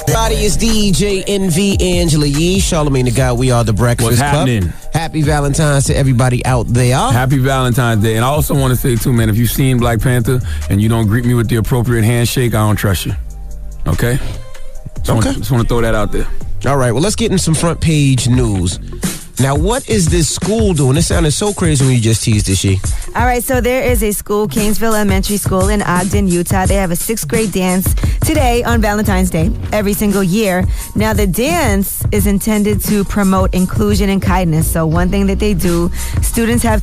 Everybody, it's DJ NV Angela Yee, Charlamagne the God. We are the Breakfast What's Club. happening? Happy Valentine's to everybody out there. Happy Valentine's Day. And I also want to say, too, man, if you've seen Black Panther and you don't greet me with the appropriate handshake, I don't trust you. Okay? Just want to throw that out there. All right, well, let's get in some front page news. Now, what is this school doing? It sounded so crazy when you just teased it, She. All right, so there is a school, Kingsville Elementary School in Ogden, Utah. They have a 6th grade dance today on Valentine's Day, every single year. Now, the dance is intended to promote inclusion and kindness. So one thing that they do, students have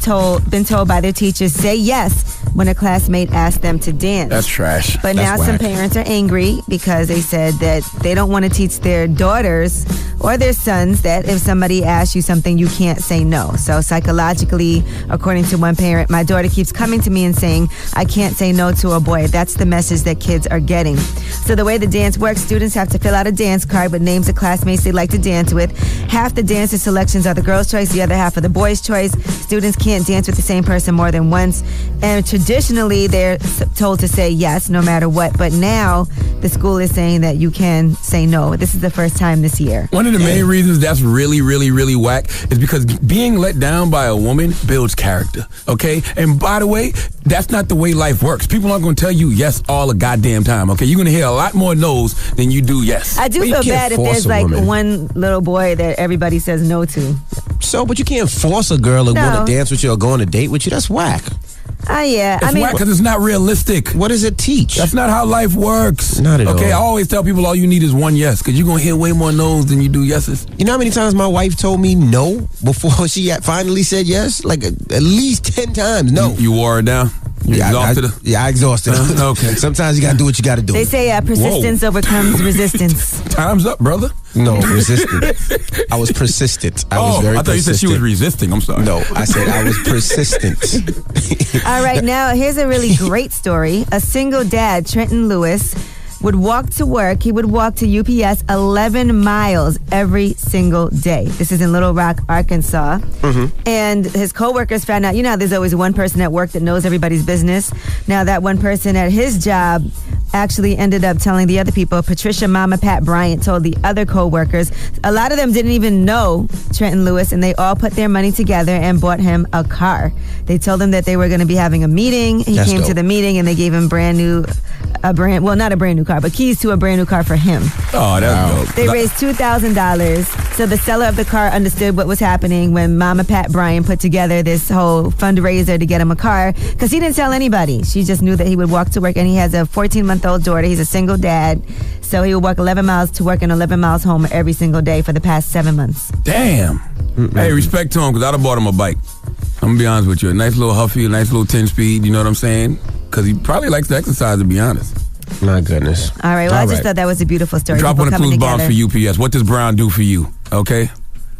been told by their teachers, say yes when a classmate asks them to dance. That's trash. But now some parents are angry because they said that they don't want to teach their daughters or their sons that if somebody asks you something, you can't say no. So psychologically, according to one parent, my daughter keeps coming to me and saying, I can't say no to a boy. That's the message that kids are getting. So the way the dance works, students have to fill out a dance card with names of classmates they like to dance with. Half the dancer selections are the girl's choice, the other half are the boy's choice. Students can't dance with the same person more than once. And traditionally, they're told to say yes no matter what. But now the school is saying that you can say no. This is the first time this year. One of the main reasons that's really, really, really whack is because being let down by a woman builds character, okay? And by the way, that's not the way life works. People aren't going to tell you yes all the goddamn time, okay? You're going to hear a lot more no's than you do yes. I do feel bad if there's like one little boy that everybody says no to. So, but you can't force a girl to want to dance with you or go on a date with you. That's whack. Yeah. It's whack because it's not realistic. What does it teach? That's not how life works. Not at all. Okay, I always tell people all you need is one yes because you're going to hear way more no's than you do yeses. You know how many times my wife told me no before she finally said yes? Like at least 10 times no. You wore her down? You exhausted her? I exhausted her. Okay. Sometimes you got to do what you got to do. They say persistence overcomes resistance. Time's up, brother. No, resistant. I was persistent. I was very persistent. I thought you said she was resisting. I'm sorry. No, I said I was persistent. All right, now here's a really great story. A single dad, Trenton Lewis, would walk to work. He would walk to UPS 11 miles every single day. This is in Little Rock, Arkansas. Mm-hmm. And his coworkers found out, you know how there's always one person at work that knows everybody's business? Now that one person at his job actually ended up telling the other people. Patricia Mama Pat Bryant told the other coworkers. A lot of them didn't even know Trenton Lewis, and they all put their money together and bought him a car. They told him that they were going to be having a meeting. He came to the meeting, and they gave him not a brand new car, but keys to a brand new car for him. Oh, that's dope. They raised $2,000. So the seller of the car understood what was happening when Mama Pat Bryant put together this whole fundraiser to get him a car, because he didn't tell anybody. She just knew that he would walk to work, and he has a 14-month-old daughter. He's a single dad, so he would walk 11 miles to work and 11 miles home every single day for the past 7 months. Damn. Mm-hmm. Hey, respect to him, because I'd have bought him a bike. I'm going to be honest with you. A nice little Huffy, a nice little 10-speed, you know what I'm saying? Because he probably likes to exercise, to be honest. My goodness. All right, well, I just thought that was a beautiful story. Drop one of clues bombs for UPS. What does Brown do for you? Okay?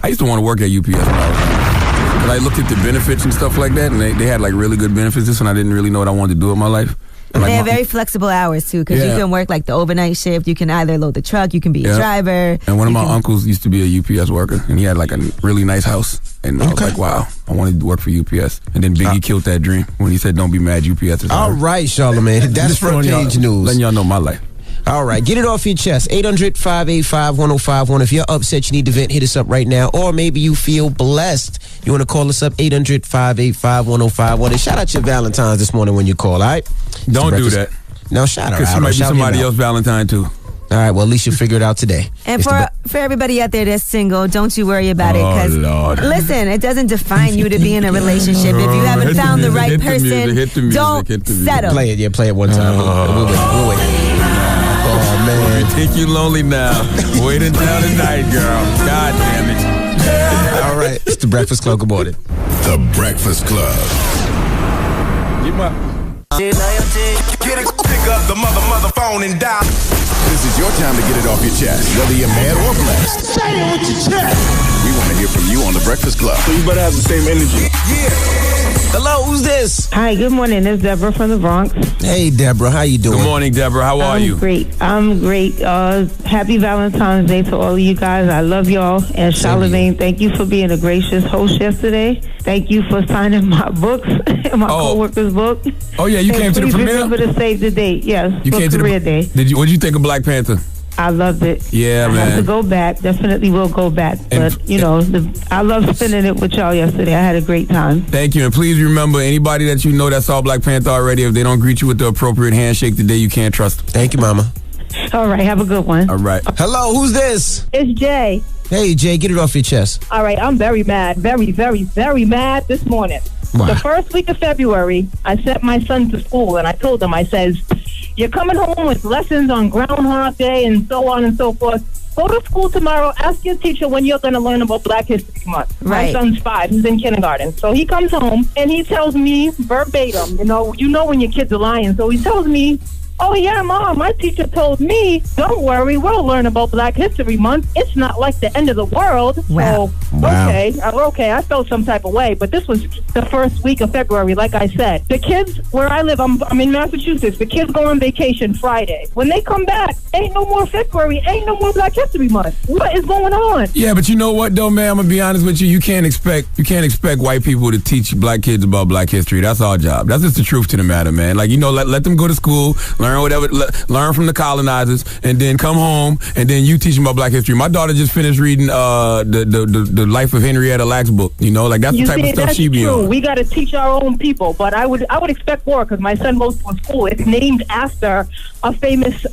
I used to want to work at UPS when I was young. But I looked at the benefits and stuff like that, and they had like really good benefits. This one I didn't really know what I wanted to do with my life. They have very flexible hours, too, because you can work like the overnight shift. You can either load the truck, you can be a driver. And one of my uncles used to be a UPS worker, and he had like a really nice house. And I was like, wow, I wanted to work for UPS. And then Biggie killed that dream when he said, don't be mad, UPS is all right, Charlamagne. That's front page news. Letting y'all know my life. All right, get it off your chest. 800-585-1051. If you're upset, you need to vent, hit us up right now. Or maybe you feel blessed. You want to call us up, 800-585-1051. And shout out your Valentines this morning when you call, all right? Don't do that. No, shout out. Because she might be somebody else's Valentine, too. All right, well, at least you figure it out today. And for everybody out there that's single, don't you worry about it. Because, listen, it doesn't define you to be in a relationship. If you haven't found the right person, don't settle. Play it one time. We'll wait. Oh, man. You think you lonely now. Wait until tonight, girl. God damn it. All right, it's the Breakfast Club. Good morning. The Breakfast Club. Pick up the mother phone and dial. This is your time to get it off your chest, whether you're mad or blessed. Say it with your chest. We want to hear from you on The Breakfast Club. So you better have the same energy. Yeah. Hello, who's this? Hi, good morning. It's Deborah from the Bronx. Hey, Deborah, how you doing? Good morning, Deborah. How are you? I'm great. Happy Valentine's Day to all of you guys. I love y'all. And Charlamagne, thank you for being a gracious host yesterday. Thank you for signing my books, my co-worker's book. Oh, yeah, you came to the premiere? Remember to save the date, yes. You came to the Career Day. What did you think of Black Panther? I loved it. Yeah, I man. have to go back. Definitely will go back. But, I loved spending it with y'all yesterday. I had a great time. Thank you. And please remember, anybody that you know that saw Black Panther already, if they don't greet you with the appropriate handshake today, you can't trust them. Thank you, Mama. All right, have a good one. All right. Hello, who's this? It's Jay. Hey, Jay, get it off your chest. All right, I'm very mad. Very, very, very mad this morning. Why? The first week of February, I sent my son to school, and I told him, I says, you're coming home with lessons on Groundhog Day and so on and so forth. Go to school tomorrow. Ask your teacher when you're going to learn about Black History Month. Right. My son's 5. He's in kindergarten. So he comes home, and he tells me verbatim, you know when your kids are lying. So he tells me, oh, yeah, Mom, my teacher told me, don't worry, we'll learn about Black History Month. It's not like the end of the world. Wow. So, okay, I felt some type of way. But this was the first week of February, like I said. The kids, where I live, I'm in Massachusetts, the kids go on vacation Friday. When they come back, ain't no more February, ain't no more Black History Month. What is going on? Yeah, but you know what, though, man? I'm going to be honest with you. You can't expect white people to teach black kids about Black history. That's our job. That's just the truth to the matter, man. Like, let them go to school, learn whatever, learn from the colonizers, and then come home, and then you teach them about Black history. My daughter just finished reading the Life of Henrietta Lacks book. That's the type of stuff she be on. We got to teach our own people, but I would expect more because my son goes to a school. It's named after a famous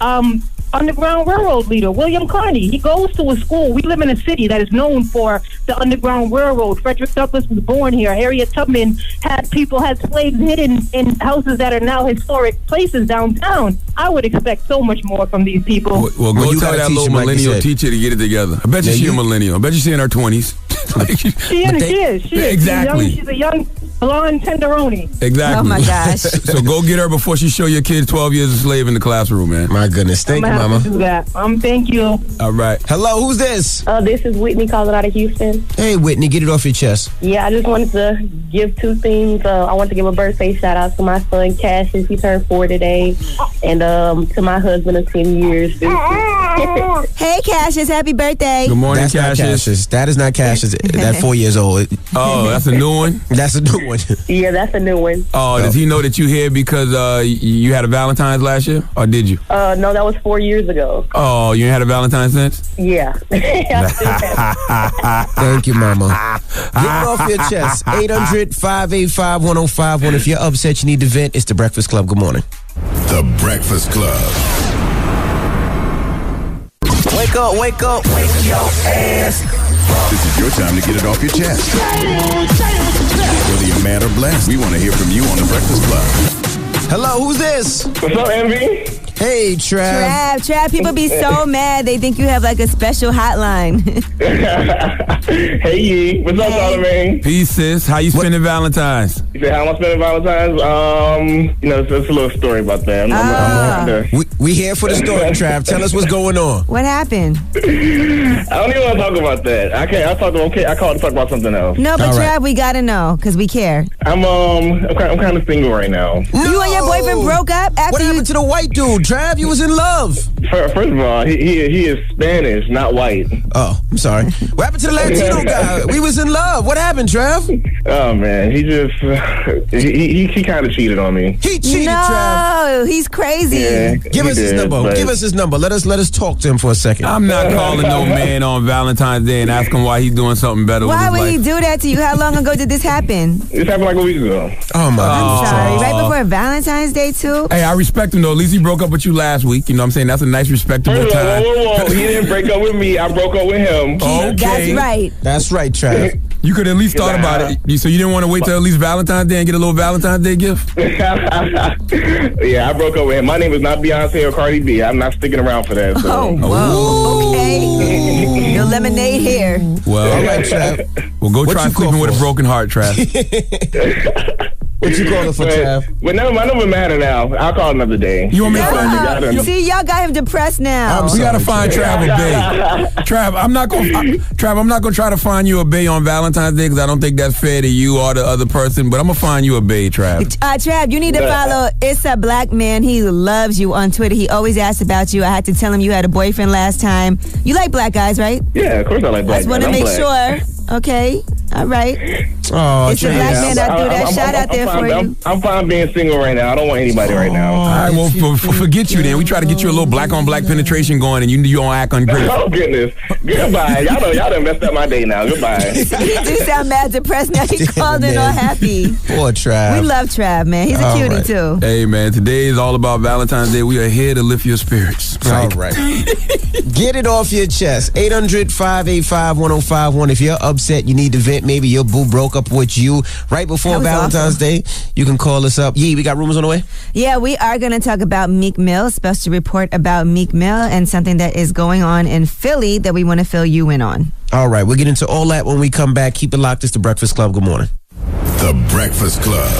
Underground Railroad leader, William Carney. He goes to a school. We live in a city that is known for the Underground Railroad. Frederick Douglass was born here. Harriet Tubman had slaves hidden in houses that are now historic places downtown. I would expect so much more from these people. Well, go tell that little millennial teacher to get it together. I bet you she's a millennial. I bet she's in her 20s. She is. Exactly. She's a young blonde tenderoni. Exactly. Oh, my gosh. So go get her before she show your kids 12 years a slave in the classroom, man. My goodness. Thank you, Mama. Do that. Thank you. All right. Hello, who's this? This is Whitney calling out of Houston. Hey, Whitney, get it off your chest. Yeah, I just wanted to give 2 things. I want to give a birthday shout out to my son Cassius. He turned 4 today, and to my husband of 10 years. Hey, Cassius, happy birthday. Good morning, That's not Cassius. That is not Cassius. That's 4 years old. Oh, that's a new one? That's a new one. Yeah, that's a new one. Oh, does he know that you here because you had a Valentine's last year, or did you? No, that was 4 years ago. Oh, you ain't had a Valentine's since? Yeah. Thank you, Mama. Get it off your chest. 800-585-1051. If you're upset, you need to vent. It's The Breakfast Club. Good morning. The Breakfast Club. Wake up, wake up. Wake your ass. This is your time to get it off your chest. Whether you're mad or blessed, we want to hear from you on The Breakfast Club. Hello, who's this? What's up, Envy? Hey, Trav. Trav, people be so mad. They think you have like a special hotline. Hey, Yee. What's up, Charlamagne? Peace, sis. How you spending Valentine's? You say, how am I spending Valentine's? It's a little story about that. We here for the story, Trav. Tell us what's going on. What happened? I don't even want to talk about that. I can't. I called to talk about something else. No, but All right. Trav, we gotta know because we care. I'm kind of single right now. You and your boyfriend broke up after What happened to the white dude, Trav? You was in love. First of all, he is Spanish, not white. Oh, I'm sorry. What happened to the Latino guy? We was in love. What happened, Trav? Oh man, he just he kind of cheated on me. He cheated, No, Trav. he's crazy. Yeah, Give us his number. but- Give us his number. Let us talk to him for a second. I'm not calling no man on Valentine's Day and asking why he's doing something better Why with would his he life. do that to you? How long ago did this happen? This happened like a week ago. Oh my I'm goodness. sorry. Right before Valentine's Day, too? Hey, I respect him, though. At least he broke up with you last week. You know what I'm saying? That's a nice, respectable First of all, time. whoa. He didn't break up with me. I broke up with him. Okay. That's right. That's right, Trav. You could at least thought about it. So you didn't want to wait till at least Valentine's Day and get a little Valentine's Day gift? Yeah, I broke up with him. My name is not Beyonce or Cardi B. I'm not sticking around for that. So. Oh, whoa. Okay. Your lemonade here. Well, All right, Trav. well, go What try you sleeping call with a for? broken heart, Trav. What you calling for, Trav? But no, my number matter now. I'll call another day. You want me to got find him. See, y'all got him depressed now. We gotta find Trav a bae. Trav, I'm not gonna try to find you a bae on Valentine's Day because I don't think that's fair to you or the other person. But I'm gonna find you a bae, Trav. Trav, you need to follow It's a Black Man. He loves you on Twitter. He always asks about you. I had to tell him you had a boyfriend last time. You like black guys, right? Yeah, of course I like black I just want to guys. I'm make black. sure. Okay. All right. Oh, it's a black man that do that. Shout out there for you. I'm fine being single right now. I don't want anybody right now. All right, well, forget you then. We try to get you a little black-on-black penetration going, and you don't act ungrateful. Oh, goodness. Goodbye. Y'all done messed up my day now. Goodbye. You do sound mad depressed now. He called in all happy. Poor Trav. We love Trav, man. He's a cutie, too. Hey, man, today is all about Valentine's Day. We are here to lift your spirits. All right. Get it off your chest. 800-585-1051. If you're upset, you need to vent. Maybe your boo broke up with you right before Valentine's Day. You can call us up. We got rumors on the way? Yeah, we are going to talk about Meek Mill, special report about Meek Mill, and something that is going on in Philly that we want to fill you in on. All right, we'll get into all that when we come back. Keep it locked. It's The Breakfast Club. Good morning. The Breakfast Club.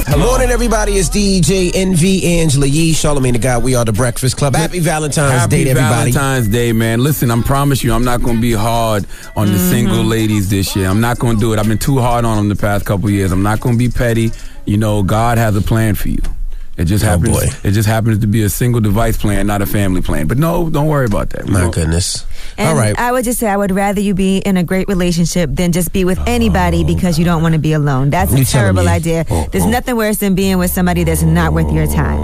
Good morning, everybody. It's DJ NV, Angela Yee, Charlamagne the God. We are The Breakfast Club. Happy Valentine's Day to everybody. Happy Valentine's Day, man. Listen, I promise you, I'm not going to be hard on the single ladies this year. I'm not going to do it. I've been too hard on them the past couple years. I'm not going to be petty. You know, God has a plan for you. It just happens. It just happens to be a single device plan, not a family plan. But no, don't worry about that. My goodness. And all right. I would just say I would rather you be in a great relationship than just be with anybody because you don't want to be alone. That's a terrible idea. There's nothing worse than being with somebody that's not worth your time.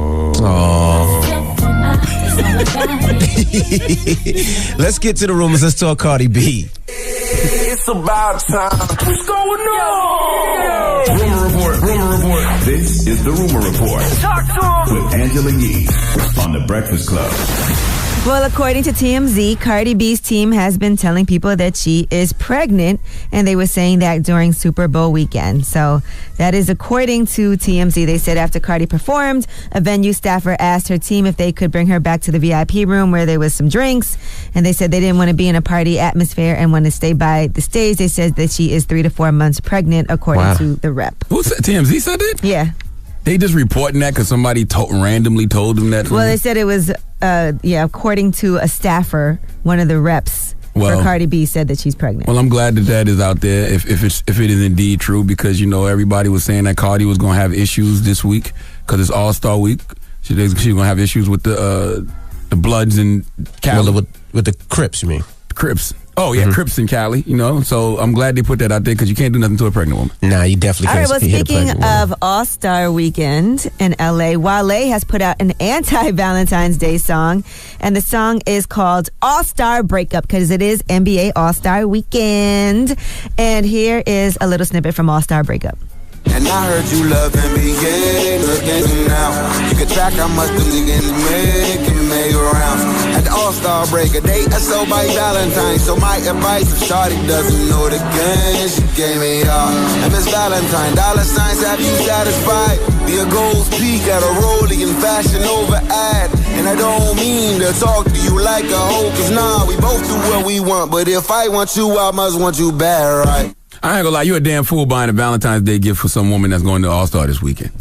Let's get to the rumors. Let's talk Cardi B. It's about time. What's going on? Rumor report. This is the Rumor Report. Talk to him. With Angela Yee on The Breakfast Club. Well, according to TMZ, Cardi B's team has been telling people that she is pregnant, and they were saying that during Super Bowl weekend. So that is according to TMZ. They said after Cardi performed, a venue staffer asked her team if they could bring her back to the VIP room where there was some drinks, and they said they didn't want to be in a party atmosphere and want to stay by the stage. They said that she is 3 to 4 months pregnant, according to the rep. Who said TMZ said that? Yeah. They just reporting that because somebody randomly told them that? Well, they said it was, according to a staffer, one of the reps for Cardi B said that she's pregnant. Well, I'm glad that is out there if it is indeed true because, you know, everybody was saying that Cardi was going to have issues this week because it's All-Star Week. She's going to have issues with the Bloods and Cali. Well, with the Crips, you mean? Crips. Oh, yeah, Crips in Cali, you know. So I'm glad they put that out there because you can't do nothing to a pregnant woman. Nah, you definitely can't. All right, well, speaking of All-Star Weekend in L.A., Wale has put out an anti-Valentine's Day song, and the song is called All-Star Breakup because it is NBA All-Star Weekend. And here is a little snippet from All-Star Breakup. And I heard you love NBA, looking now. You can track how much the niggas make and make around. At the All-Star break, a date I sold by Valentine. So my advice, if Shawty doesn't know the game, she gave me all. And Miss Valentine, dollar signs have you satisfied? Be a gold peak at a Rollie and Fashion Over ad. And I don't mean to talk to you like a hoe, cause nah, we both do what we want. But if I want you, I must want you bad, right? I ain't gonna lie, you a damn fool buying a Valentine's Day gift for some woman that's going to All-Star this weekend.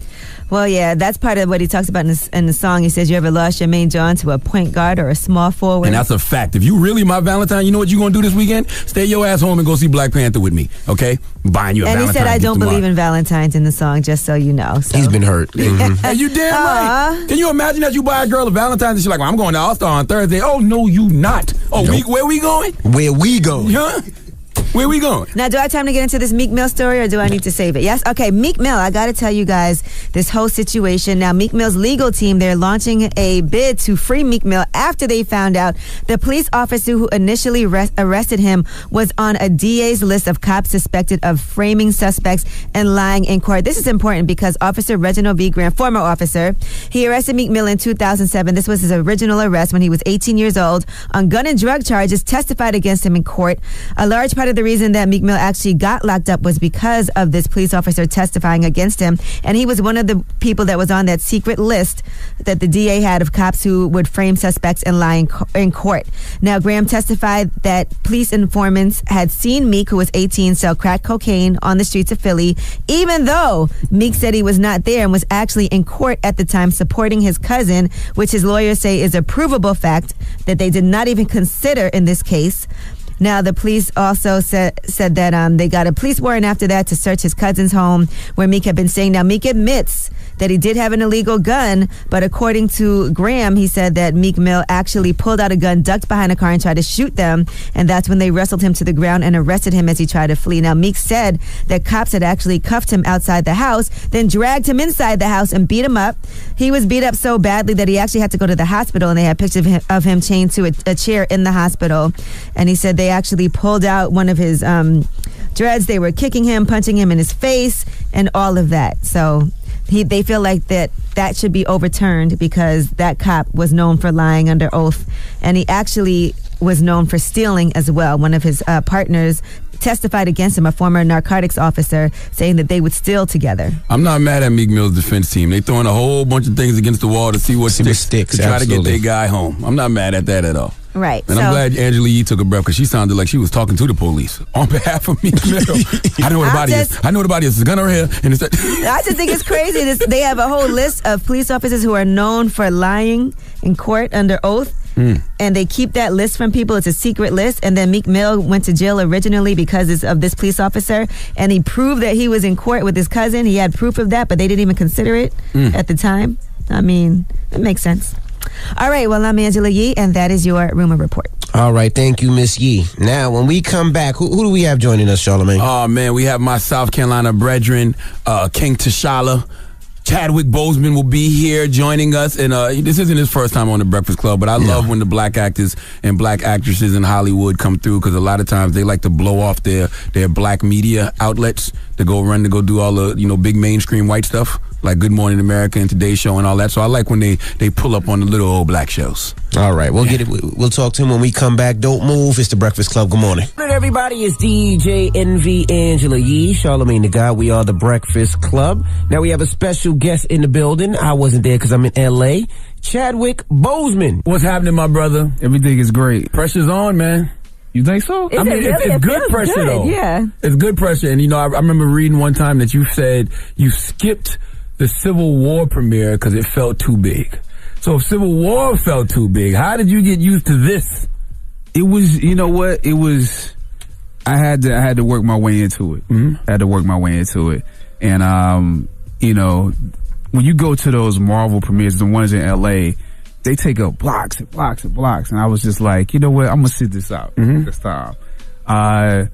Well, yeah, that's part of what he talks about in the song. He says, you ever lost your main John to a point guard or a small forward? And that's a fact. If you really my Valentine, you know what you gonna do this weekend? Stay your ass home and go see Black Panther with me, okay? Buying you a Valentine. And he said, I don't believe in Valentines in the song, just so you know. So. He's been hurt. Hey, you damn right. Can you imagine that you buy a girl a Valentine's and she's like, well, I'm going to All-Star on Thursday. Oh, no, you not. Oh, nope. Where we going? Where we going? Huh? Where we going? Now, do I have time to get into this Meek Mill story or do I need to save it? Yes? Okay, Meek Mill, I got to tell you guys this whole situation. Now, Meek Mill's legal team, they're launching a bid to free Meek Mill after they found out the police officer who initially arrested him was on a DA's list of cops suspected of framing suspects and lying in court. This is important because Officer Reginald V. Grant, former officer, he arrested Meek Mill in 2007. This was his original arrest when he was 18 years old on gun and drug charges, testified against him in court. A large part of the reason that Meek Mill actually got locked up was because of this police officer testifying against him, and he was one of the people that was on that secret list that the DA had of cops who would frame suspects and lie in court. Now, Graham testified that police informants had seen Meek, who was 18, sell crack cocaine on the streets of Philly, even though Meek said he was not there and was actually in court at the time supporting his cousin, which his lawyers say is a provable fact that they did not even consider in this case. Now, the police also said that they got a police warrant after that to search his cousin's home where Meek had been staying. Now, Meek admits that he did have an illegal gun, but according to Graham, he said that Meek Mill actually pulled out a gun, ducked behind a car, and tried to shoot them, and that's when they wrestled him to the ground and arrested him as he tried to flee. Now, Meek said that cops had actually cuffed him outside the house, then dragged him inside the house and beat him up. He was beat up so badly that he actually had to go to the hospital, and they had pictures of him chained to a chair in the hospital. And he said they actually pulled out one of his dreads. They were kicking him, punching him in his face, and all of that. So they feel like that should be overturned because that cop was known for lying under oath, and he actually was known for stealing as well. One of his partners testified against him, a former narcotics officer, saying that they would steal together. I'm not mad at Meek Mill's defense team. They throwing a whole bunch of things against the wall to see what sticks to try to get their guy home. I'm not mad at that at all. Right. And I'm glad Angela Yee took a breath because she sounded like she was talking to the police on behalf of Meek Mill. I know what the body is. I know what the body is. There's a gun over here. And I just think it's crazy. They have a whole list of police officers who are known for lying in court under oath. And they keep that list from people. It's a secret list. And then Meek Mill went to jail originally because of this police officer. And he proved that he was in court with his cousin. He had proof of that, but they didn't even consider it at the time. I mean, it makes sense. All right, well, I'm Angela Yee, and that is your Rumor Report. All right, thank you, Miss Yee. Now, when we come back, who do we have joining us, Charlamagne? Oh, man, we have my South Carolina brethren, King T'Challa. Chadwick Boseman will be here joining us, and this isn't his first time on the Breakfast Club, but I love when the black actors and black actresses in Hollywood come through because a lot of times they like to blow off their black media outlets to go do all the big mainstream white stuff like Good Morning America and Today Show and all that. So I like when they pull up on the little old black shows. All right, we'll get it. We'll talk to him when we come back. Don't move. It's the Breakfast Club. Good morning. Good morning, everybody. It's DJ Envy Angela Yee, Charlamagne the God. We are the Breakfast Club. Now we have a special guest in the building. I wasn't there because I'm in L.A. Chadwick Boseman. What's happening, my brother? Everything is great. Pressure's on, man. You think so? I mean, it's good pressure, though. Yeah. It's good pressure. And, I remember reading one time that you said you skipped the Civil War premiere because it felt too big. So if Civil War felt too big, how did you get used to this? It was, it was, I had to work my way into it. I had to work my way into it. And, when you go to those Marvel premieres, the ones in LA, they take up blocks and blocks and blocks. And I was just like, you know what? I'm going to sit this out this time. I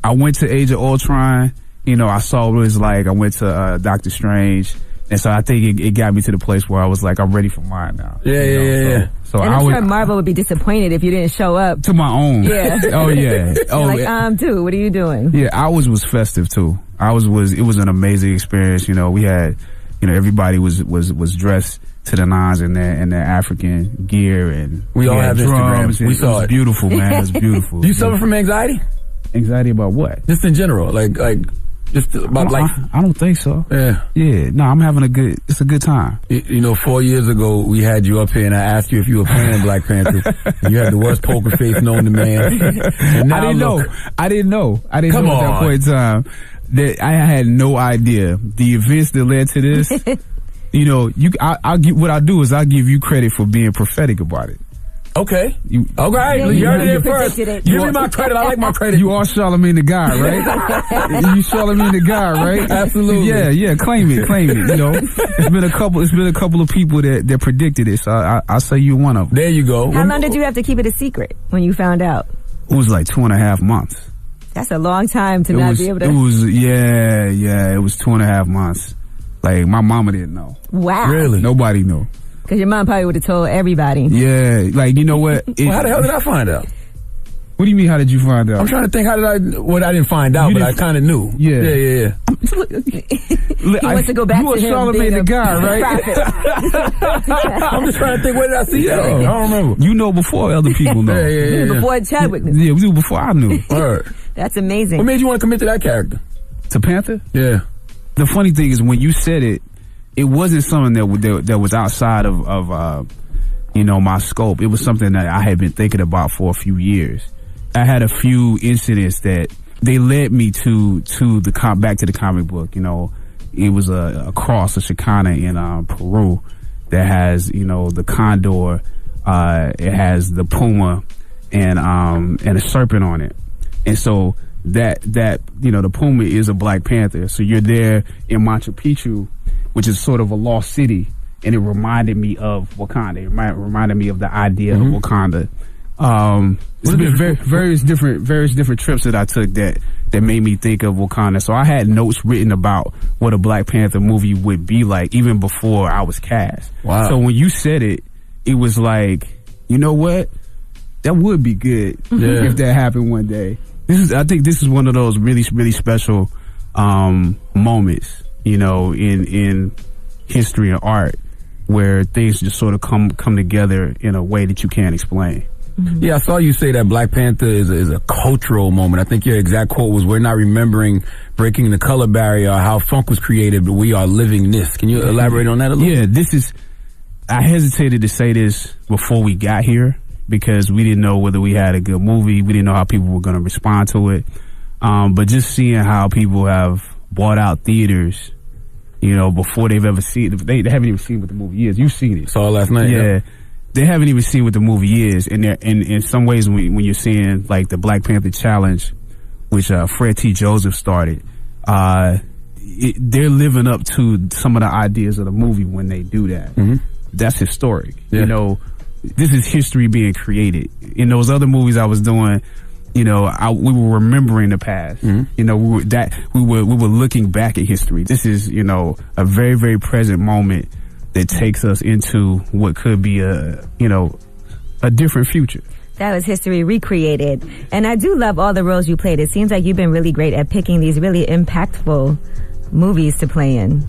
went to Age of Ultron. I saw what it was like. I went to Doctor Strange. And so I think it got me to the place where I was like, I'm ready for mine now. Yeah. So I'm sure Marvel would be disappointed if you didn't show up. To my own. Yeah. Oh, yeah. Dude, what are you doing? Yeah, ours was festive, too. It was an amazing experience. We had, everybody was dressed to the nines in their African gear. And we all have Instagram. We saw it. It was beautiful, man. It was beautiful. Do you suffer from anxiety? Anxiety about what? Just in general. Like just about life? I don't think so. Yeah. Yeah. No, I'm having it's a good time. 4 years ago, we had you up here and I asked you if you were playing Black Panther. You had the worst poker face known to man. I didn't know. I didn't know at that point in time that I had no idea the events that led to this. I'll give you credit for being prophetic about it. Okay. You heard it here first. Give me my credit. I like my credit. You are Charlamagne the God, right? You Charlamagne the God, right? Absolutely. Yeah. Claim it. It's been a couple of people that predicted it. So I say you're one of them. There you go. How long did you have to keep it a secret when you found out? It was like 2.5 months. That's a long time to not be able to. It was It was 2.5 months. Like my mama didn't know. Wow. Really? Nobody knew. Because your mom probably would have told everybody. Yeah, like, you know what? Well, how the hell did I find out? What do you mean, how did you find out? I'm trying to think, I didn't find out, but I kind of knew. Yeah. He wants to go back to him. You were Charlamagne the God, right? I'm just trying to think, where did I see that? I don't remember. You know before other people know. Yeah. Before Chadwick knew. Yeah, we knew before I knew. That's amazing. What made you want to commit to that character? To Panther? Yeah. The funny thing is, when you said it, it wasn't something that was outside of my scope. It was something that I had been thinking about for a few years. I had a few incidents that they led me to back to the comic book. It was a cross, a Chicana in Peru that has the condor. It has the puma. and a serpent on it. And so that the puma is a Black Panther. So you're there in Machu Picchu, which is sort of a lost city, and it reminded me of Wakanda. It reminded me of the idea of Wakanda. It's been various different trips that I took that made me think of Wakanda. So I had notes written about what a Black Panther movie would be like even before I was cast. Wow. So when you said it, it was like, you know what? That would be good if that happened one day. I think this is one of those really, really special moments, in history and art, where things just sort of come together in a way that you can't explain. Yeah, I saw you say that Black Panther is a cultural moment. I think your exact quote was, "We're not remembering breaking the color barrier or how funk was created, but we are living this." Can you elaborate on that a little? Yeah, I hesitated to say this before we got here because we didn't know whether we had a good movie. We didn't know how people were going to respond to it. But just seeing how people have bought out theaters, before they've ever seen it. They haven't even seen what the movie is. You've seen it. Saw it last night. Yeah. They haven't even seen what the movie is. And in some ways, when you're seeing like the Black Panther Challenge, which Fred T. Joseph started, they're living up to some of the ideas of the movie when they do that. That's historic. Yeah. This is history being created. In those other movies I was doing, we were remembering the past. We were looking back at history. This is, a very, very present moment that takes us into what could be a different future. That was history recreated. And I do love all the roles you played. It seems like you've been really great at picking these really impactful movies to play in.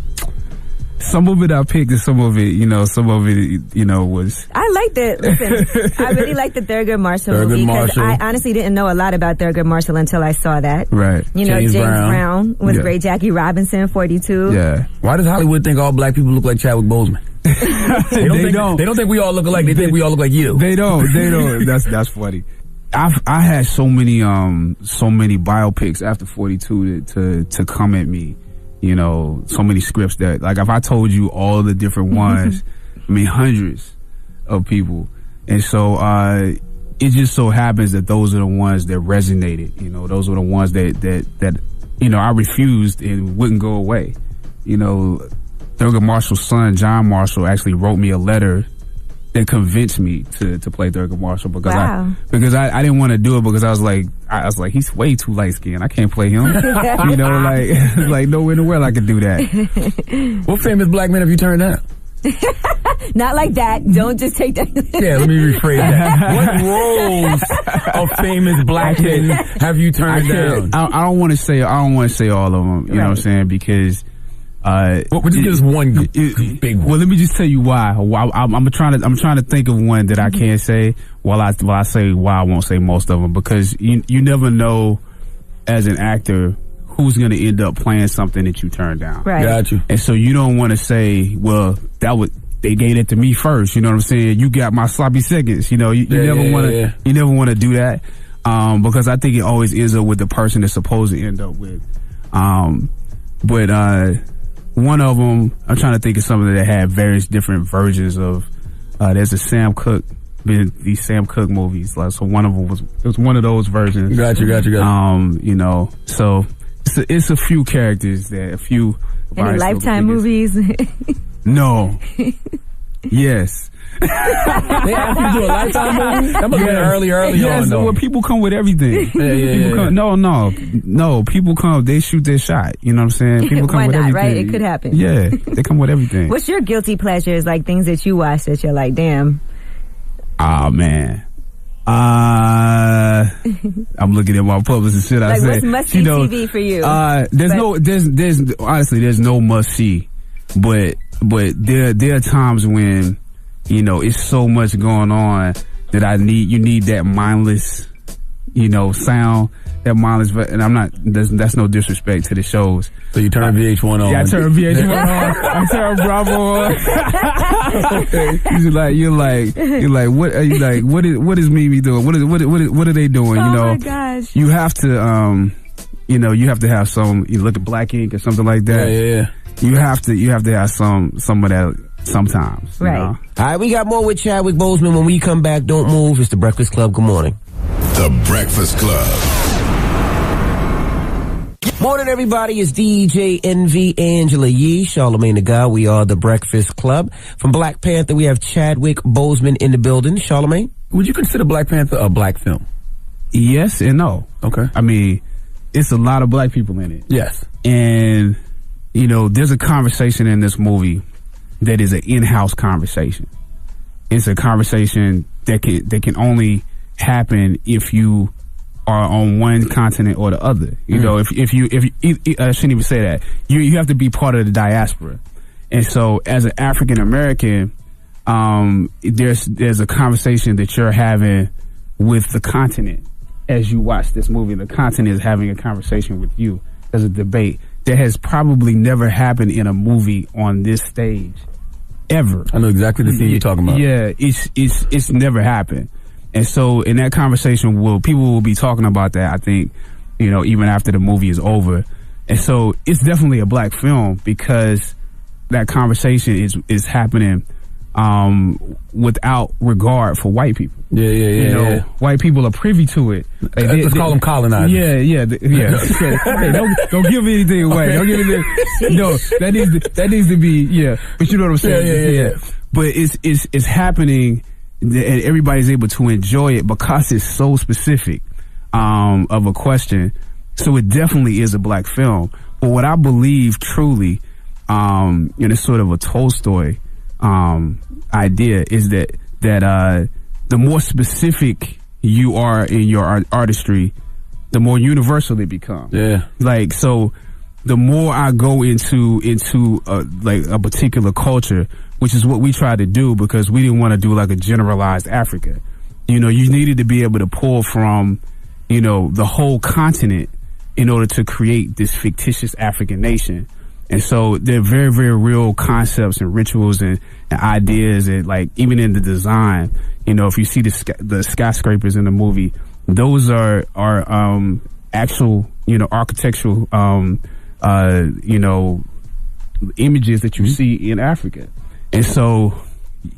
Some of it I picked, and some of it, was. I liked it. Listen, I really liked the Thurgood Marshall movie because I honestly didn't know a lot about Thurgood Marshall until I saw that. Right. James Brown was great. Jackie Robinson, 42. Yeah. Why does Hollywood think all Black people look like Chadwick Boseman? They don't think we all look alike. They think we all look like you. They don't. That's funny. I had so many biopics after 42 to come at me. So many scripts that, like, if I told you all the different ones, hundreds of people. And so, it just so happens that those are the ones that resonated. Those were the ones that I refused and wouldn't go away. Thurgood Marshall's son, John Marshall, actually wrote me a letter that convinced me to play Thurgood Marshall because I didn't want to do it because I was like he's way too light skinned. I can't play him. like nowhere in the world I could do that. What famous Black men have you turned down? Not like that. Don't just take that. Yeah, let me rephrase that. What roles of famous Black men have you turned down? I don't want to say all of them. You know what I'm saying? Because. Would you give us one big one? Well, let me just tell you why. I'm trying to think of one that I can't say. While I say why I won't say most of them, because you never know as an actor who's going to end up playing something that you turn down. Right. Got you. And so you don't want to say, well, they gave it to me first. You know what I'm saying? You got my sloppy seconds. You never want to do that. Because I think it always ends up with the person that's supposed to end up with. One of them, I'm trying to think of something that had various different versions of. There's a Sam Cooke, these Sam Cooke movies. So one of them was one of those versions. Got you. So it's a few characters that Any Lifetime movies? No. Yes. They asked you to do a Lifetime movie? That must have been early on, though. Well, people come with everything. No, people come, they shoot their shot. You know what I'm saying? People come Why with not, everything. right? It could happen. Yeah, they come with everything. What's your guilty pleasures, like things that you watch that you're like, damn? Oh, man. I'm looking at my publicist. Should I say? What's must-see TV for you? There's no must-see. But there are times when, it's so much going on that you need that mindless, sound, that mindless, and that's no disrespect to the shows. So you turn VH1 on. Yeah, I turn VH1 on. I turn Bravo on. You're like, what are you like? What is Mimi doing? What are they doing? My gosh. You have to, you have to have some, you look at Black Ink or something like that. Yeah. You have to have some of that sometimes. Right. All right, we got more with Chadwick Boseman when we come back. Don't move. It's the Breakfast Club. Good morning. The Breakfast Club. Morning, everybody. It's DJ NV, Angela Yee, Charlamagne the God. We are The Breakfast Club. From Black Panther, we have Chadwick Boseman in the building. Charlamagne? Would you consider Black Panther a black film? Yes and no. Okay. I mean, it's a lot of black people in it. Yes. And, you know, there's a conversation in this movie that is an in-house conversation. It's a conversation that can only happen if you are on one continent or the other. You know, if you I shouldn't even say that. You have to be part of the diaspora. And so as an African American, there's a conversation that you're having with the continent as you watch this movie. The continent is having a conversation with you. There's a debate that has probably never happened in a movie on this stage ever. I know exactly the scene you're talking about. Yeah, it's never happened. And so in that conversation, people will be talking about that, I think, you know, even after the movie is over. And so it's definitely a black film because that conversation is happening without regard for white people. You know, white people are privy to it. Let's call them colonizers. Yeah. Hey, don't give anything away. Don't give anything. No, that needs to be, yeah. But you know what I'm saying? Yeah. But it's happening, and everybody's able to enjoy it because it's so specific of a question. So it definitely is a black film. But what I believe truly, and it's sort of a Tolstoy idea, is that the more specific you are in your artistry, the more universal it becomes. Yeah. Like, so the more I go into like a particular culture, which is what we tried to do because we didn't want to do like a generalized Africa. You know, you needed to be able to pull from, you know, the whole continent in order to create this fictitious African nation. And so they're very, very real concepts and rituals and ideas, and like even in the design, you know, if you see the skyscrapers in the movie, those are actual, you know, architectural, you know, images that you see in Africa. And so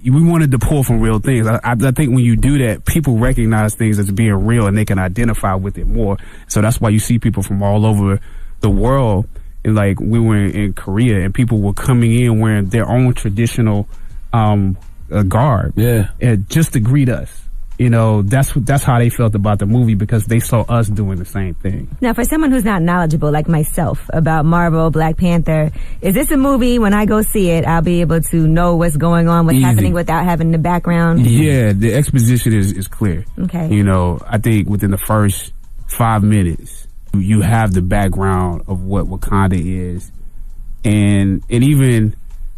we wanted to pull from real things. I think when you do that, people recognize things as being real and they can identify with it more. So that's why you see people from all over the world. And like we were in Korea and people were coming in wearing their own traditional garb, and just to greet us. You know, that's how they felt about the movie because they saw us doing the same thing. Now, for someone who's not knowledgeable like myself about Marvel, Black Panther, is this a movie when I go see it, I'll be able to know what's going on, what's happening without having the background? Yeah, the exposition is clear. Okay. You know, I think within the first 5 minutes, you have the background of what Wakanda is, and even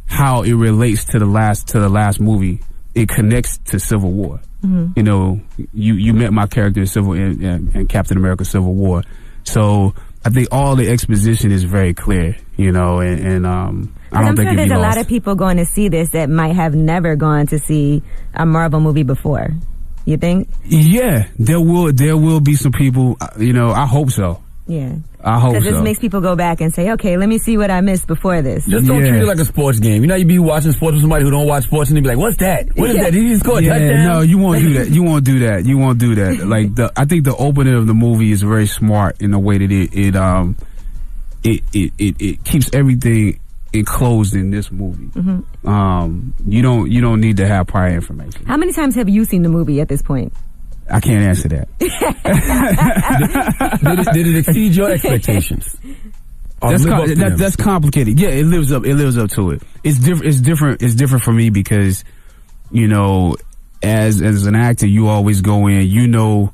how it relates to the last movie. It connects to Civil War. Mm-hmm. You know, you met my character in Captain America: Civil War, so I think all the exposition is very clear. You know, and I don't think sure there's a lot of people going to see this that might have never gone to see a Marvel movie before. You think? Yeah, there will be some people. You know, I hope so. Yeah. I hope so. Because this makes people go back and say, okay, let me see what I missed before this. Just don't treat it like a sports game. You know, you be watching sports with somebody who don't watch sports and they be like, what's that? What is that? Did he score a touchdown? No, you won't do that. You won't do that. You won't do that. Like, I think the opening of the movie is very smart in the way that it keeps everything enclosed in this movie. Mm-hmm. You don't need to have prior information. How many times have you seen the movie at this point? I can't answer that. Did it exceed your expectations? That's complicated. Yeah, it lives up to it. It's different. It's different for me because, you know, as an actor, you always go in. You know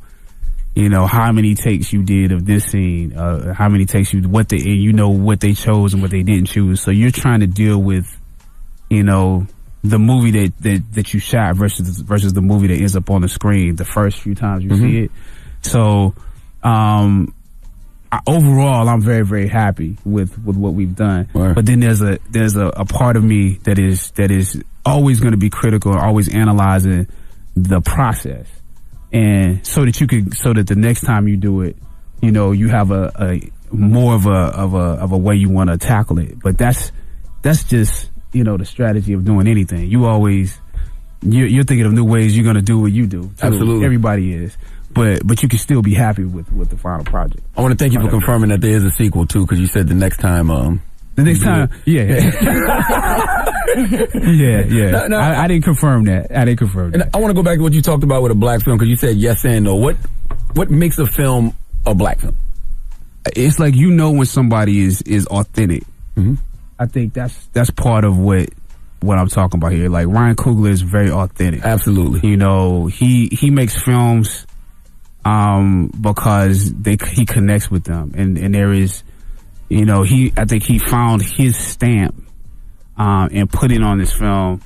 how many takes you did of this scene, how many takes what they chose and what they didn't choose. So you're trying to deal with, you know, the movie that you shot versus the movie that ends up on the screen the first few times you see it. So overall, I'm very, very happy with what we've done. Right. But then there's a part of me that is always going to be critical and always analyzing the process, and so that the next time you do it, you know, you have a more of a way you want to tackle it. But that's just, you know, the strategy of doing anything. You're thinking of new ways you're going to do what you do, too. Absolutely. Everybody is. but you can still be happy with the final project. I want to thank you for confirming that there is a sequel too, because you said the next time. Yeah. No, I didn't confirm that. And I want to go back to what you talked about with a black film, because you said yes and no. What makes a film a black film? It's like, you know, when somebody is authentic. Mm-hmm. I think that's part of what I'm talking about here. Like, Ryan Coogler is very authentic. Absolutely. You know, he makes films because he connects with them, and there is, you know, I think he found his stamp and put it on this film,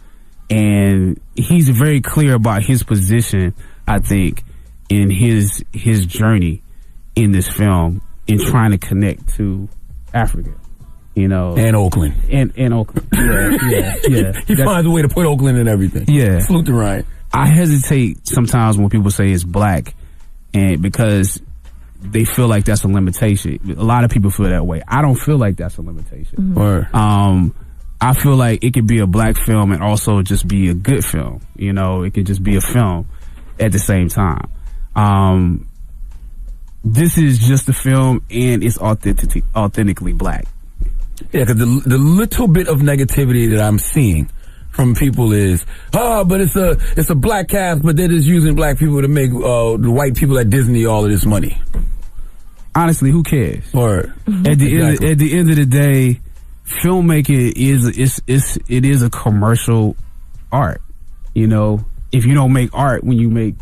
and he's very clear about his position, I think, in his journey in this film in trying to connect to Africa. You know, and Oakland, and Oakland. Yeah. He finds a way to put Oakland in everything. Yeah, salute to Ryan. I hesitate sometimes when people say it's black, and because they feel like that's a limitation. A lot of people feel that way. I don't feel like that's a limitation. Mm-hmm. I feel like it could be a black film and also just be a good film. You know, it could just be a film at the same time. This is just a film, and it's authentically black. Yeah, because the little bit of negativity that I'm seeing from people is, but it's a black cast, but they're just using black people to make the white people at Disney all of this money. Honestly, who cares? Or at the end of the day, filmmaking is a commercial art. You know, if you don't make art when you make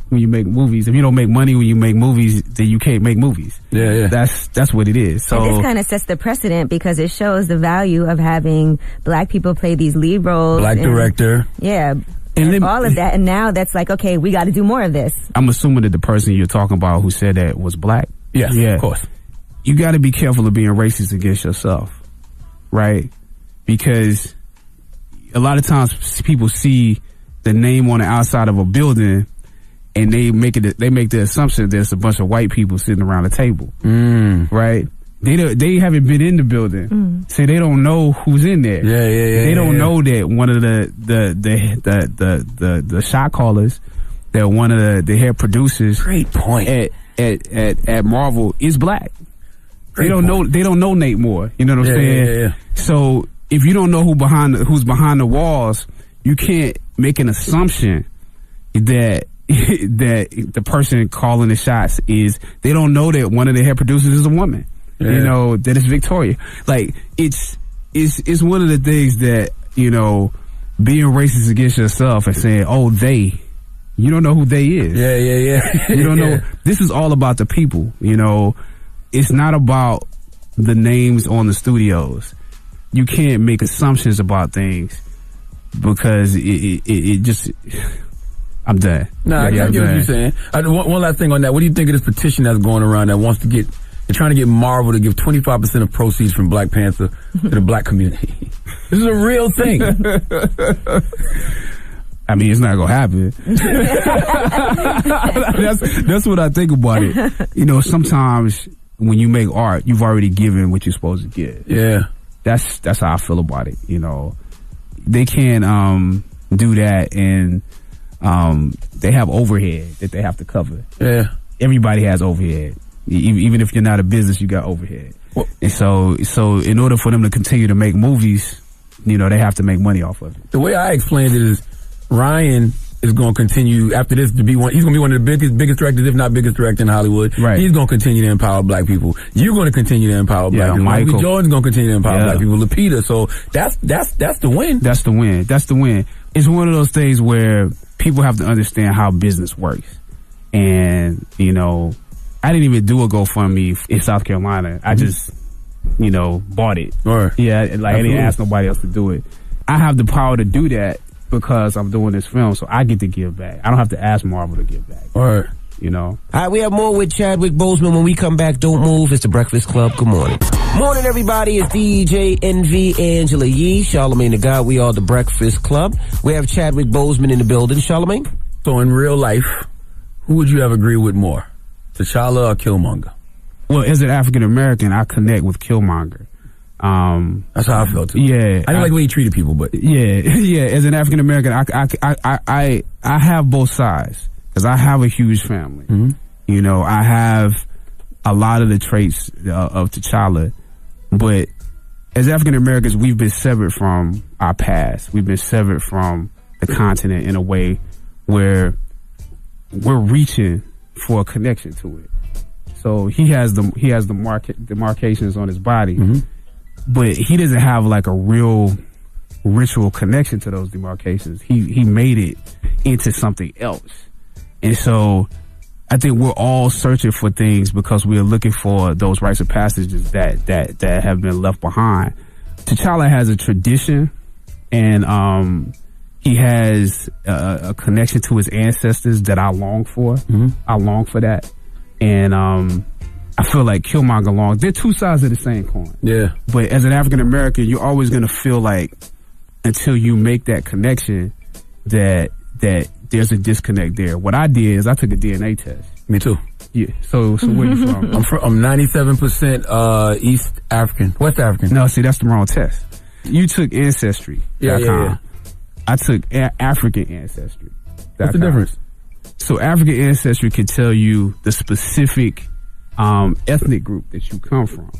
movies, if you don't make money when you make movies, then you can't make movies. Yeah. That's what it is. So and this kind of sets the precedent, because it shows the value of having black people play these lead roles. Black director. Yeah. And all of that. And now that's like, okay, we got to do more of this. I'm assuming that the person you're talking about who said that was black. Yes, yeah, of course. You got to be careful of being racist against yourself, right? Because a lot of times people see the name on the outside of a building, and they make the assumption there's a bunch of white people sitting around a table, right? They haven't been in the building, so they don't know who's in there. Yeah. They don't know that one of the shot callers, that one of the head producers, great point, at Marvel is black. They don't know Nate Moore. You know what I'm saying? Yeah. So if you don't know who's behind the walls, you can't make an assumption that the person calling the shots is. They don't know that one of the head producers is a woman. Yeah. You know, that it's Victoria. Like, it's one of the things that, you know, being racist against yourself and saying, oh, they. You don't know who they is. Yeah. You don't know. This is all about the people. You know, it's not about the names on the studios. You can't make assumptions about things, because it just. I'm done. I get what you're saying. One last thing on that. What do you think of this petition that's going around that wants to get? They're trying to get Marvel to give 25% of proceeds from Black Panther to the black community. This is a real thing. I mean, it's not gonna happen. That's what I think about it. You know, sometimes when you make art, you've already given what you're supposed to give. Yeah, that's how I feel about it. You know, they can't do that, and they have overhead that they have to cover. Yeah, everybody has overhead. Even if you're not a business, you got overhead. Well, and so in order for them to continue to make movies, you know, they have to make money off of it. The way I explained it is, Ryan is going to continue after this to be one. He's going to be one of the biggest directors, if not biggest director in Hollywood. Right. He's going to continue to empower black people. You're going to continue to empower black people. Michael Jordan's going to continue to empower black people. Lupita. So that's the win. That's the win. That's the win. It's one of those things where people have to understand how business works. And, you know, I didn't even do a GoFundMe in South Carolina. I just, you know, bought it. Right. Yeah, like I didn't ask nobody else to do it. I have the power to do that because I'm doing this film, so I get to give back. I don't have to ask Marvel to give back. All right. You know. All right, we have more with Chadwick Boseman. When we come back, don't move. It's the Breakfast Club. Good morning. Morning, everybody. It's DJ NV, Angela Yee, Charlamagne the God. We are the Breakfast Club. We have Chadwick Boseman in the building. Charlamagne? So in real life, who would you have agreed with more? T'Challa or Killmonger? Well, as an African American, I connect with Killmonger. That's how I felt too. Yeah, I didn't like the way he treated people, but yeah. As an African American, I have both sides because I have a huge family. Mm-hmm. You know, I have a lot of the traits of T'Challa, but as African Americans, we've been severed from our past. We've been severed from the continent in a way where we're reaching for a connection to it. So he has the demarcations on his body, but he doesn't have like a real ritual connection to those demarcations. He made it into something else. And so I think we're all searching for things because we're looking for those rites of passages that have been left behind. T'Challa has a tradition, and he has a connection to his ancestors that I long for. I long for that. And I feel like Killmonger longs. They're two sides of the same coin. Yeah. But as an African American, you're always going to feel like, until you make that connection, that there's a disconnect there. What I did is I took a DNA test. Me too. Yeah. So where you from? I'm 97% East African, West African. No, see, that's the wrong test. You took Ancestry. Yeah. I took African Ancestry. What's the difference? So African Ancestry can tell you the specific ethnic group that you come from.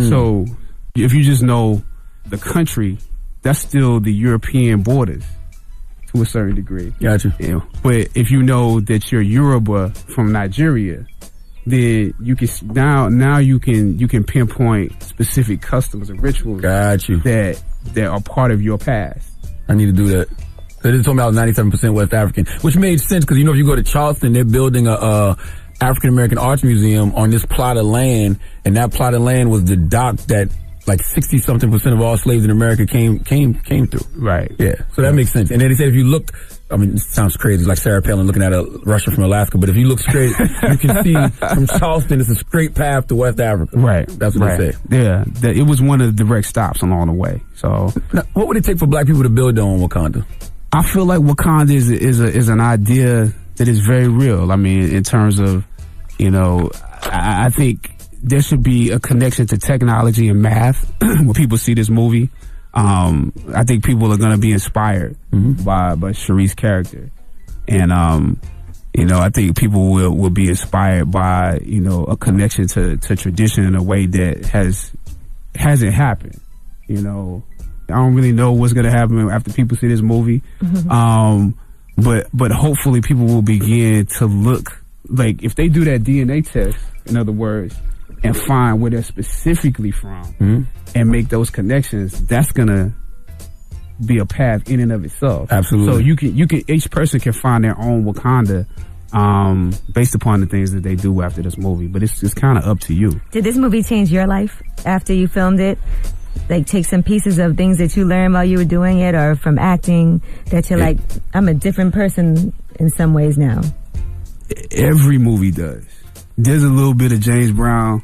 So if you just know the country, that's still the European borders to a certain degree. Gotcha. Yeah. But if you know that you're Yoruba from Nigeria, then you can now you can pinpoint specific customs and rituals. Got you. that are part of your past. I need to do that. So they told me I was 97% West African, which made sense because, you know, if you go to Charleston, they're building a African American Arts Museum on this plot of land, and that plot of land was the dock that like 60-something% of all slaves in America came through. Right. Yeah. So that makes sense. And then they said if you look, I mean, it sounds crazy, like Sarah Palin looking at a Russia from Alaska, but if you look straight, you can see from Charleston, it's a straight path to West Africa. Right. That's what they say. Yeah. It was one of the direct stops along the way. So now, what would it take for black people to build their own Wakanda? I feel like Wakanda is an idea that is very real. I mean, in terms of, you know, I think there should be a connection to technology and math when people see this movie. I think people are going to be inspired by Sharice's character. And, you know, I think people will be inspired by, you know, a connection to tradition in a way that hasn't happened. You know, I don't really know what's going to happen after people see this movie. But hopefully people will begin to look, like, if they do that DNA test, in other words, and find where they're specifically from and make those connections, that's gonna be a path in and of itself. Absolutely. So you can each person can find their own Wakanda based upon the things that they do after this movie. But it's kind of up to you. Did this movie change your life after you filmed it? Like, take some pieces of things that you learned while you were doing it, or from acting, that you're like, I'm a different person in some ways now? Every movie does. There's a little bit of James Brown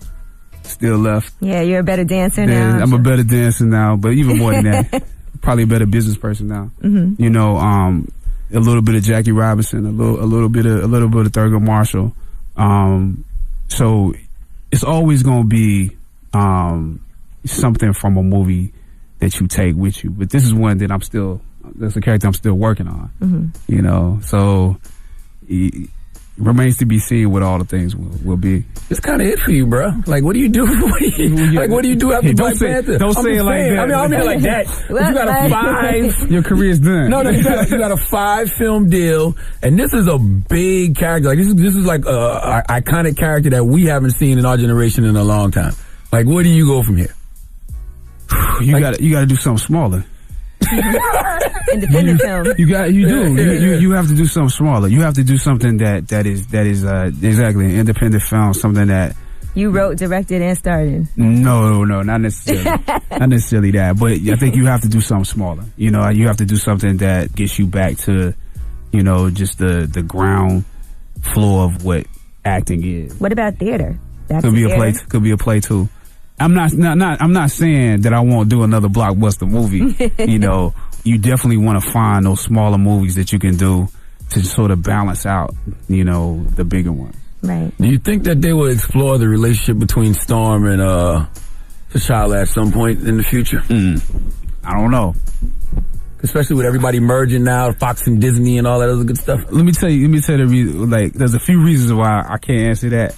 still left. Yeah, you're a better dancer now. I'm a better dancer now, but even more than that, probably a better business person now. You know, a little bit of Jackie Robinson, a little bit of Thurgood Marshall. So it's always going to be something from a movie that you take with you. But this is one that that's a character I'm still working on. You know, so remains to be seen what all the things will be. It's kind of it for you, bro. Like, what do you do? What do you do after Black Panther? Don't say it like that. I mean like that. You got a 5. Your career's done. No, you got a 5-film deal, and this is a big character. Like, this is like a iconic character that we haven't seen in our generation in a long time. Like, where do you go from here? You got to do something smaller. Independent film. You have to do something smaller. You have to do something that is exactly an independent film, something that you wrote, directed, and starred in. No, not necessarily. Not necessarily that, but I think you have to do something smaller. You know, you have to do something that gets you back to, you know, just the ground floor of what acting is. What about theater? Could be a play too. I'm not saying that I won't do another blockbuster movie. You know, you definitely want to find those smaller movies that you can do to sort of balance out, you know, the bigger ones. Right. Do you think that they will explore the relationship between Storm and T'Challa at some point in the future? I don't know. especially with everybody merging now, Fox and Disney and all that other good stuff? Let me tell you the reason. Like, there's a few reasons why I can't answer that,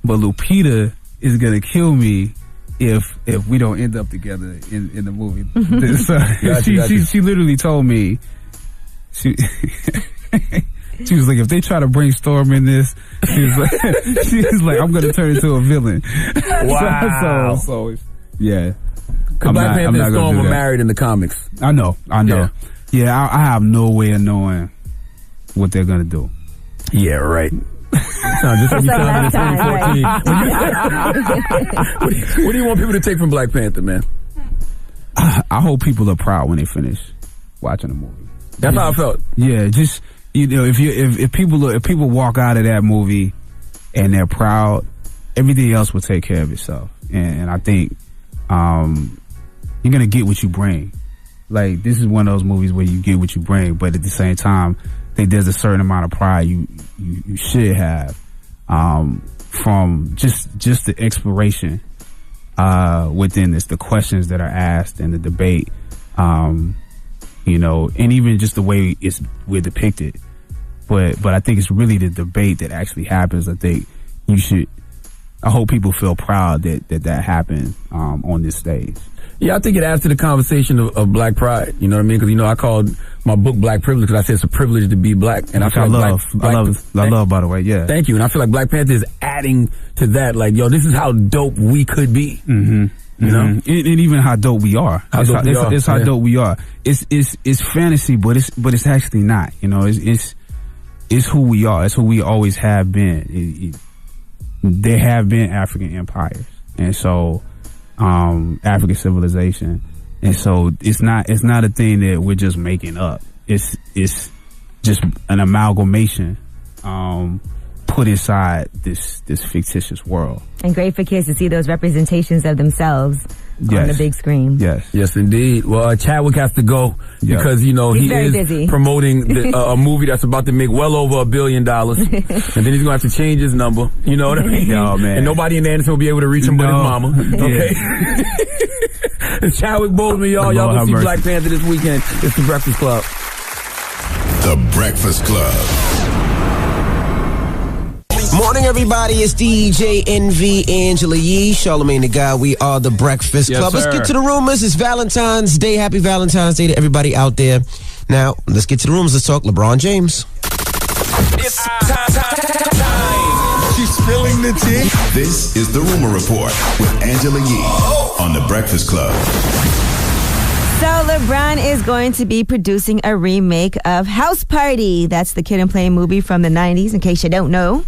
but Lupita is gonna kill me if we don't end up together in the movie. So, she literally told me she was like, if they try to bring Storm in this, she was like, I'm gonna turn into a villain. Wow. so yeah. Because Black Panther and Storm were married in the comics. I know. Yeah, I have no way of knowing what they're gonna do. Yeah, right. Just like you sounded in 2014. What do you want people to take from Black Panther, man? I hope people are proud when they finish watching the movie. That's how I felt. Yeah, just, you know, if people walk out of that movie and they're proud, everything else will take care of itself. And I think you're gonna get what you bring. Like, this is one of those movies where you get what you bring, but at the same time, I think there's a certain amount of pride you should have from just the exploration within this, the questions that are asked and the debate, you know, and even just the way we're depicted. But I think it's really the debate that actually happens. I think I hope people feel proud that happened on this stage. Yeah, I think it adds to the conversation of black pride. You know what I mean? Because, you know, I called my book Black Privilege because I said it's a privilege to be black. And I love, by the way, yeah. Thank you. And I feel like Black Panther is adding to that. Like, yo, this is how dope we could be. Mm-hmm. You know? And even how dope we are. It's how dope we are. It's fantasy, but it's actually not. You know, it's who we are. It's who we always have been. There have been African empires. And so, African civilization, and so it's not a thing that we're just making up. It's just an amalgamation put inside this fictitious world. And great for kids to see those representations of themselves on the big screen. Yes, indeed. Well, Chadwick has to go because, you know, he is busy promoting a movie that's about to make well over $1 billion, and then he's gonna have to change his number. You know what I mean? Oh, man. And nobody in Anderson will be able to reach him but his mama. Okay. It's Chadwick Boseman, y'all. Y'all will see Black Panther this weekend. It's The Breakfast Club. The Breakfast Club. Morning, everybody. It's DJ NV, Angela Yee, Charlamagne the Guy. We are the Breakfast Club. Sir. Let's get to the rumors. It's Valentine's Day. Happy Valentine's Day to everybody out there. Now, let's get to the rumors. Let's talk LeBron James. It's time. She's spilling the tea. This is the Rumor Report with Angela Yee on the Breakfast Club. So LeBron is going to be producing a remake of House Party. That's the Kid and Play movie from the 90s, in case you don't know.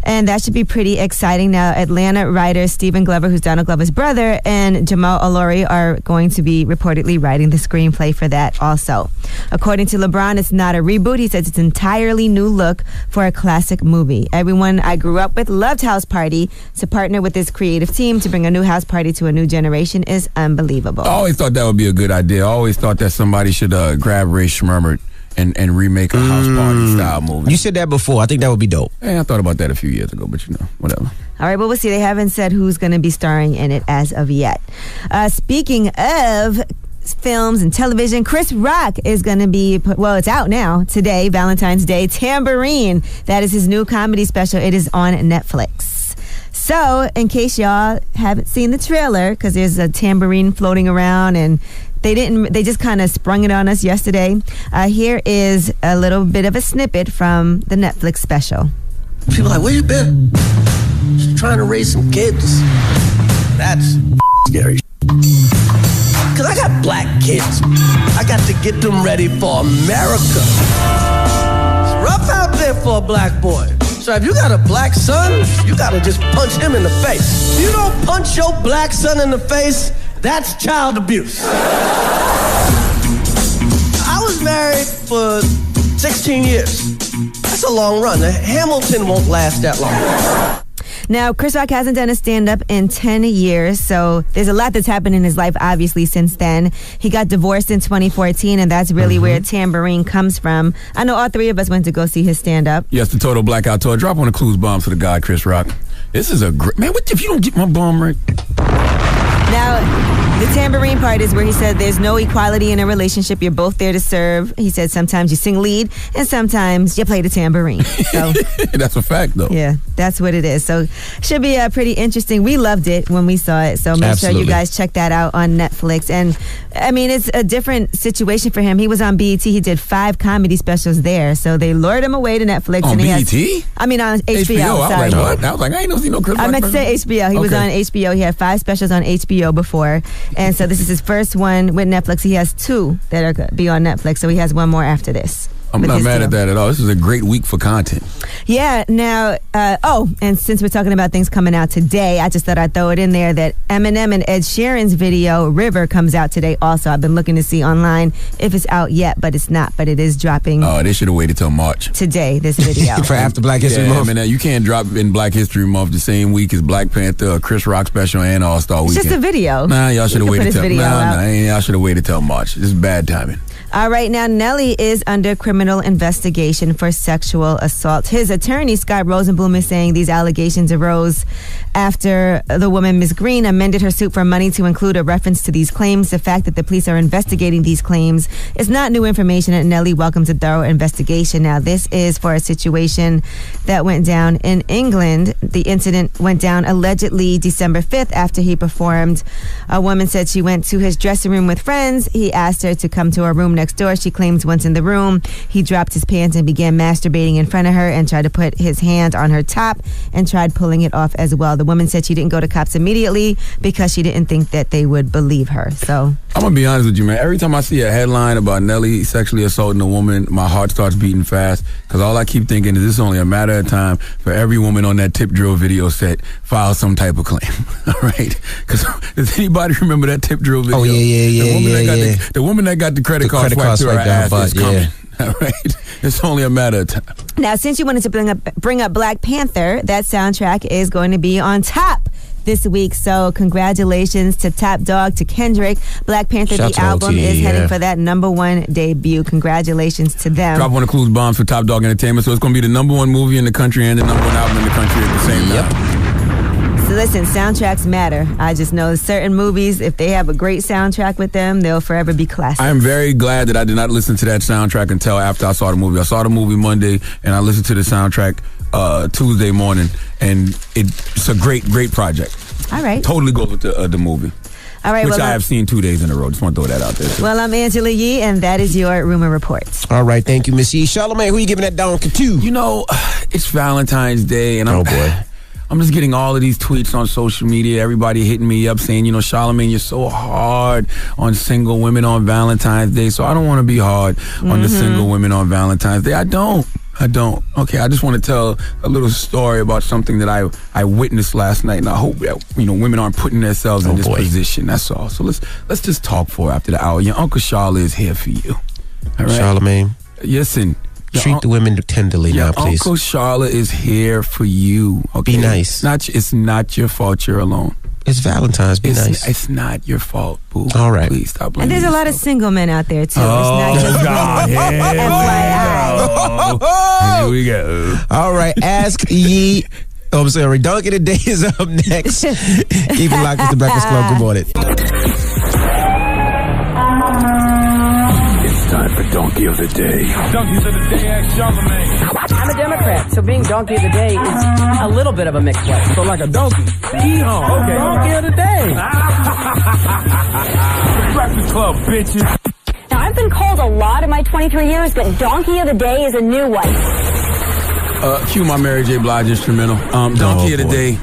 And that should be pretty exciting. Now, Atlanta writer Stephen Glover, who's Donald Glover's brother, and Jamal Allori are going to be reportedly writing the screenplay for that also. According to LeBron, it's not a reboot. He says it's an entirely new look for a classic movie. Everyone I grew up with loved House Party. To partner with this creative team to bring a new House Party to a new generation is unbelievable. I always thought that would be a good idea. I always thought that somebody should grab Ray Schmurmert and remake a House Party style movie. You said that before. I think that would be dope. Yeah, I thought about that a few years ago, but you know, whatever. All right, well, we'll see. They haven't said who's going to be starring in it as of yet. Speaking of films and television, Chris Rock is going to be, it's out now, today, Valentine's Day, Tambourine. That is his new comedy special. It is on Netflix. So, in case y'all haven't seen the trailer, because there's a tambourine floating around and they just kind of sprung it on us yesterday. Here is a little bit of a snippet from the Netflix special. People are like, where you been? Just trying to raise some kids. That's scary. Because I got black kids. I got to get them ready for America. It's rough out there for a black boy. So if you got a black son, you got to just punch him in the face. If you don't punch your black son in the face, that's child abuse. I was married for 16 years. That's a long run. Hamilton won't last that long. Now, Chris Rock hasn't done a stand-up in 10 years, so there's a lot that's happened in his life, obviously, since then. He got divorced in 2014, and that's really where Tambourine comes from. I know all three of us went to go see his stand-up. Yes, the Total Blackout Tour. Drop on the clues bombs for the guy, Chris Rock. This is a great... Man, what if you don't get my bomb right? Now, The tambourine part is where he said there's no equality in a relationship. You're both there to serve. He said sometimes you sing lead and sometimes you play the tambourine. So that's a fact, though. Yeah, that's what it is. So should be pretty interesting. We loved it when we saw it. So make sure you guys check that out on Netflix. And I mean, it's a different situation for him. He was on BET. He did 5 comedy specials there. So they lured him away to Netflix. On and BET? I mean, on HBO. I was sorry. like, what? I was like, I ain't no see no Chris Rock. I meant to say HBO. He was on HBO. He had 5 specials on HBO before. And so this is his first one with Netflix. He has 2 that are going to be on Netflix. So he has 1 more after this. I'm not mad at that at all. This is a great week for content. Yeah. Now, and since we're talking about things coming out today, I just thought I'd throw it in there that Eminem and Ed Sheeran's video, River, comes out today also. I've been looking to see online if it's out yet, but it's not. But it is dropping. Oh, they should have waited till March. Today, this video. For after Black History Month. I mean, you can't drop in Black History Month the same week as Black Panther, or Chris Rock special, and All-Star Weekend. It's just a video. Nah, y'all should have waited till y'all should have waited till March. This is bad timing. All right, now Nelly is under criminal investigation for sexual assault. His attorney, Scott Rosenblum, is saying these allegations arose after the woman, Ms. Green, amended her suit for money to include a reference to these claims. The fact that the police are investigating these claims is not new information, and Nelly welcomes a thorough investigation. Now, this is for a situation that went down in England. The incident went down allegedly December 5th after he performed. A woman said she went to his dressing room with friends. He asked her to come to her room next door. She claims once in the room, he dropped his pants and began masturbating in front of her and tried to put his hand on her top and tried pulling it off as well. The woman said she didn't go to cops immediately because she didn't think that they would believe her. So I'm gonna be honest with you, man. Every time I see a headline about Nelly sexually assaulting a woman, my heart starts beating fast, because all I keep thinking is this is only a matter of time for every woman on that tip drill video set file some type of claim. All right, because does anybody remember that tip drill video? Oh yeah. The woman that got the credit card swiped through her ass is coming. All right, it's only a matter of time. Now, since you wanted to bring up Black Panther, that soundtrack is going to be on top this week. So congratulations to Top Dog, to Kendrick. Black Panther, the album, is heading for that #1 debut. Congratulations to them. Drop one of Clues bombs for Top Dog Entertainment. So it's going to be the #1 movie in the country and the #1 album in the country at the same time. So listen, soundtracks matter. I just know certain movies, if they have a great soundtrack with them, they'll forever be classics. I am very glad that I did not listen to that soundtrack until after I saw the movie. I saw the movie Monday, and I listened to the soundtrack Tuesday morning, and it's a great project. All right. Totally goes with the movie. All right, which I have seen 2 days in a row. Just want to throw that out there, too. Well, I'm Angela Yee, and that is your Rumor Report. All right, thank you, Miss Yee. Charlamagne, who you giving that donkey to? You know, it's Valentine's Day, and I'm just getting all of these tweets on social media. Everybody hitting me up saying, Charlamagne, you're so hard on single women on Valentine's Day. So I don't want to be hard on the single women on Valentine's Day. I don't. Okay, I just want to tell a little story about something that I witnessed last night, and I hope that, women aren't putting themselves in this position. That's all. So let's just talk for after the hour. Your Uncle Charlotte is here for you. All right? Charlamagne. Listen. Treat the women tenderly now, please. Uncle Charlotte is here for you. Okay? Be nice. It's not your fault you're alone. It's Valentine's. Be nice. It's not your fault, boo. All right. Please stop blaming And there's a lot of single men out there, too. It's not just women. FYI. Here we go. All right. Ask Yee. Oh, I'm sorry. Donkey of the Day is up next. Keep it locked with the Breakfast Club. Good morning. Time for Donkey of the Day. Donkey of the Day, ask Charlamagne. I'm a Democrat, so being Donkey of the Day is a little bit of a mixed way. So like a donkey. Yeehaw. Okay. Donkey of the Day. Breakfast Club, bitches. Now, I've been called a lot in my 23 years, but Donkey of the Day is a new one. Cue my Mary J. Blige instrumental. Donkey of the Day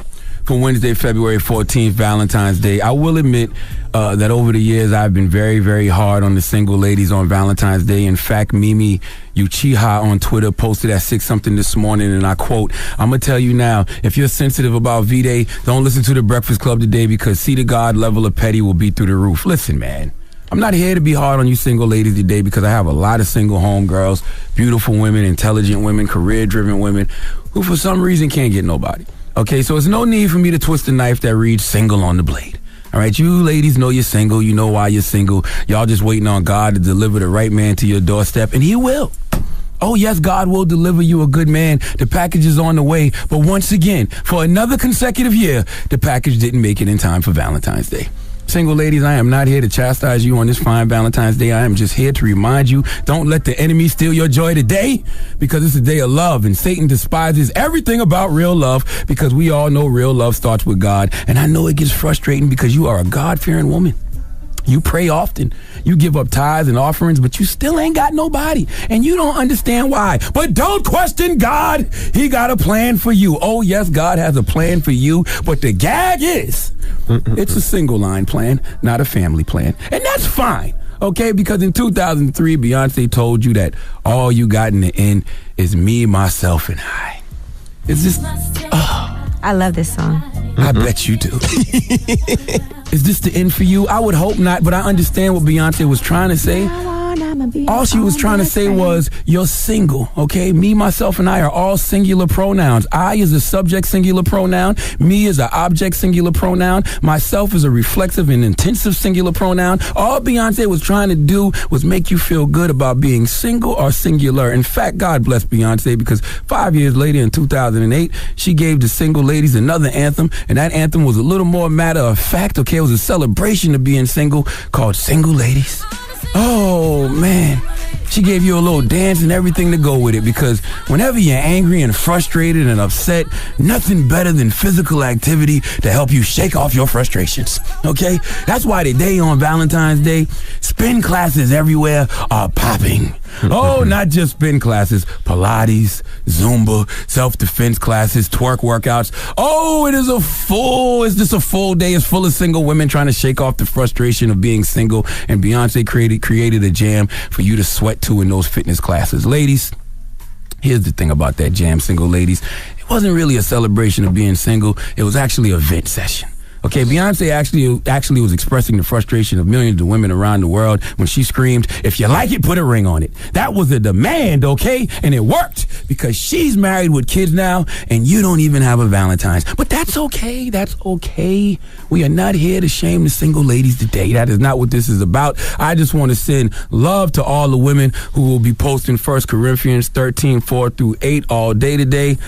for Wednesday, February 14th, Valentine's Day. I will admit that over the years, I've been very, very hard on the single ladies on Valentine's Day. In fact, Mimi Uchiha on Twitter posted at 6-something this morning, and I quote, I'm going to tell you now, if you're sensitive about V-Day, don't listen to the Breakfast Club today, because see the God level of petty will be through the roof. Listen, man. I'm not here to be hard on you single ladies today, because I have a lot of single homegirls, beautiful women, intelligent women, career-driven women, who for some reason can't get nobody. Okay, so it's no need for me to twist a knife that reads single on the blade. All right, you ladies know you're single. You know why you're single. Y'all just waiting on God to deliver the right man to your doorstep, and he will. Oh, yes, God will deliver you a good man. The package is on the way. But once again, for another consecutive year, the package didn't make it in time for Valentine's Day. Single ladies, I am not here to chastise you on this fine Valentine's Day. I am just here to remind you, don't let the enemy steal your joy today, because it's a day of love, and Satan despises everything about real love, because we all know real love starts with God. And I know it gets frustrating because you are a God-fearing woman. You pray often, you give up tithes and offerings, but you still ain't got nobody, and you don't understand why. But don't question God. He got a plan for you. Oh, yes, God has a plan for you, but the gag is, it's a single line plan, not a family plan. And that's fine, okay? Because in 2003, Beyonce told you that all you got in the end is me, myself, and I. Is this... I love this song. I bet you do. Is this the end for you? I would hope not, but I understand what Beyonce was trying to say. All she was trying to say was, you're single, okay? Me, myself, and I are all singular pronouns. I is a subject singular pronoun. Me is an object singular pronoun. Myself is a reflexive and intensive singular pronoun. All Beyonce was trying to do was make you feel good about being single or singular. In fact, God bless Beyonce, because 5 years later in 2008, she gave the single ladies another anthem, and that anthem was a little more matter of fact, okay? It was a celebration of being single called Single Ladies. Oh, man. She gave you a little dance and everything to go with it, because whenever you're angry and frustrated and upset, nothing better than physical activity to help you shake off your frustrations, okay? That's why today on Valentine's Day, spin classes everywhere are popping. Oh, not just spin classes, Pilates, Zumba, self-defense classes, twerk workouts. Oh, it's just a full day. It's full of single women trying to shake off the frustration of being single, and Beyonce created a jam for you to sweat to in those fitness classes. Ladies, here's the thing about that jam, single ladies. It wasn't really a celebration of being single. It was actually a vent session. Okay, Beyonce actually was expressing the frustration of millions of women around the world when she screamed, "If you like it, put a ring on it." That was a demand, okay? And it worked, because she's married with kids now, and you don't even have a Valentine's. But that's okay. That's okay. We are not here to shame the single ladies today. That is not what this is about. I just want to send love to all the women who will be posting 1 Corinthians 13, 4-8 all day today.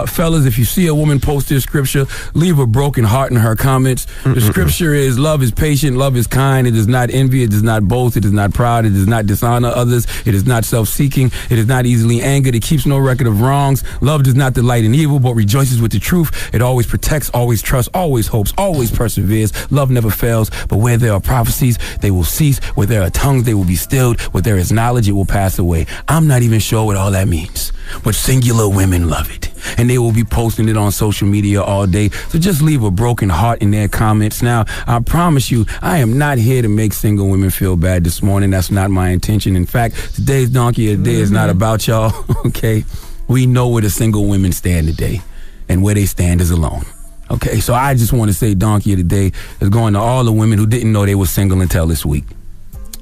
Fellas, if you see a woman post this scripture, leave a broken heart in her comments. The scripture is, love is patient, love is kind, it does not envy, it does not boast, it is not proud, it does not dishonor others, it is not self-seeking, it is not easily angered, it keeps no record of wrongs. Love does not delight in evil, but rejoices with the truth. It always protects, always trusts, always hopes, always perseveres. Love never fails, but where there are prophecies, they will cease. Where there are tongues, they will be stilled. Where there is knowledge, it will pass away. I'm not even sure what all that means, but singular women love it, and they will be posting it on social media all day. So just leave a broken heart in their comments. Now, I promise you, I am not here to make single women feel bad this morning. That's not my intention. In fact, today's Donkey of the Day is not about y'all, okay? We know where the single women stand today, and where they stand is alone. Okay, so I just want to say Donkey of the Day is going to all the women who didn't know they were single until this week.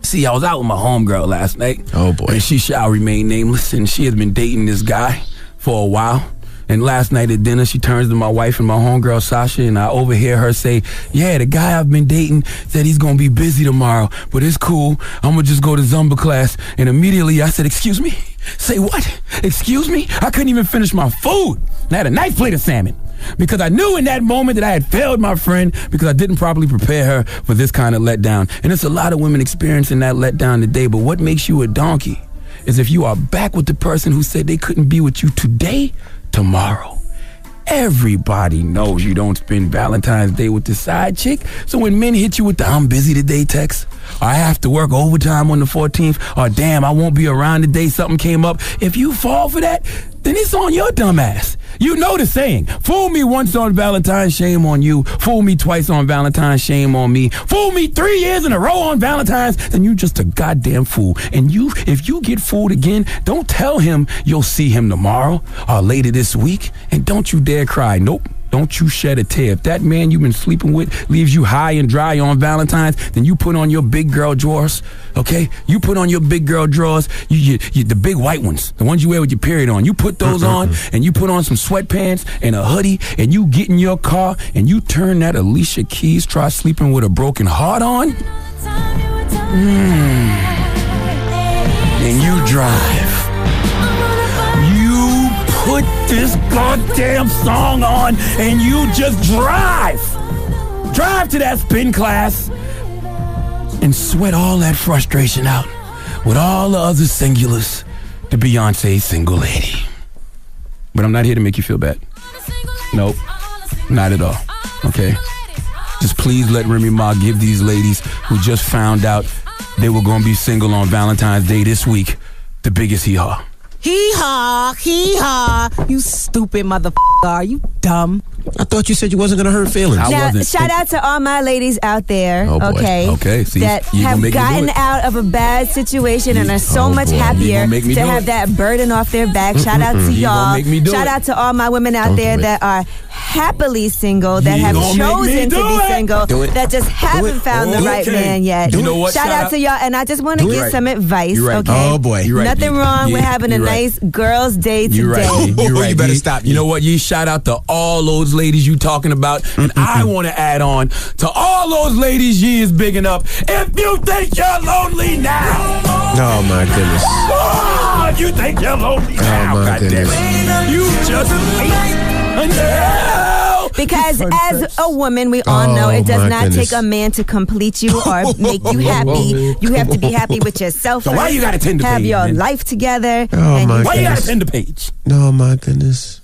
See, I was out with my homegirl last night. Oh, boy. And she shall remain nameless, and she has been dating this guy for a while. And last night at dinner, she turns to my wife and my homegirl, Sasha, and I overhear her say, "Yeah, the guy I've been dating said he's going to be busy tomorrow, but it's cool. I'm going to just go to Zumba class." And immediately I said, "Excuse me? Say what? Excuse me?" I couldn't even finish my food. And I had a nice plate of salmon, because I knew in that moment that I had failed my friend, because I didn't properly prepare her for this kind of letdown. And it's a lot of women experiencing that letdown today. But what makes you a donkey is if you are back with the person who said they couldn't be with you today, tomorrow. Everybody knows you don't spend Valentine's Day with the side chick. So when men hit you with the "I'm busy today" text, or "I have to work overtime on the 14th," or "Damn, I won't be around today, something came up," if you fall for that, then it's on your dumb ass. You know the saying, fool me once on Valentine's, shame on you. Fool me twice on Valentine's, shame on me. Fool me 3 years in a row on Valentine's, then you just a goddamn fool. And if you get fooled again, don't tell him you'll see him tomorrow or later this week. And don't you dare cry. Nope. Don't you shed a tear. If that man you've been sleeping with leaves you high and dry on Valentine's, then you put on your big girl drawers, okay? You put on your big girl drawers, you the big white ones, the ones you wear with your period on. You put those on, and you put on some sweatpants and a hoodie, and you get in your car, and you turn that Alicia Keys "Try Sleeping with a Broken Heart" on, and you drive. Put this goddamn song on and you just drive. Drive to that spin class. and sweat all that frustration out with all the other singulars to Beyonce's single lady. But I'm not here to make you feel bad. Nope, not at all. Okay? Just please let Remy Ma give these ladies who just found out they were going to be single on Valentine's Day this week the biggest hee-haw. Hee-haw, hee-haw. You stupid motherfucker. Are you dumb? I thought you said you wasn't going to hurt feelings. Now, shout out to all my ladies out there, okay, see, that have gotten out of a bad situation and are so much happier to have that burden off their back. Shout out to y'all. Shout out to all my women out there that are happily single, that have chosen to be single, that just haven't found the right man yet. You know what? Shout out to y'all, and I just want to give some advice, okay? Oh, boy. Nothing wrong with having a nice girls' day today. You're right. You better stop. You know what? You shout out to all those ladies you talking about, and I want to add on to all those ladies ye is bigging up. If you think you're lonely now, oh my goodness, if you think you're lonely now, goddamn it, you just wait until. Because as a woman, we all know it does not take a man to complete you or make you happy. You have to be happy with yourself. So why you got to tend to have page, your man? life together? Why you got to tend the page? Oh my goodness.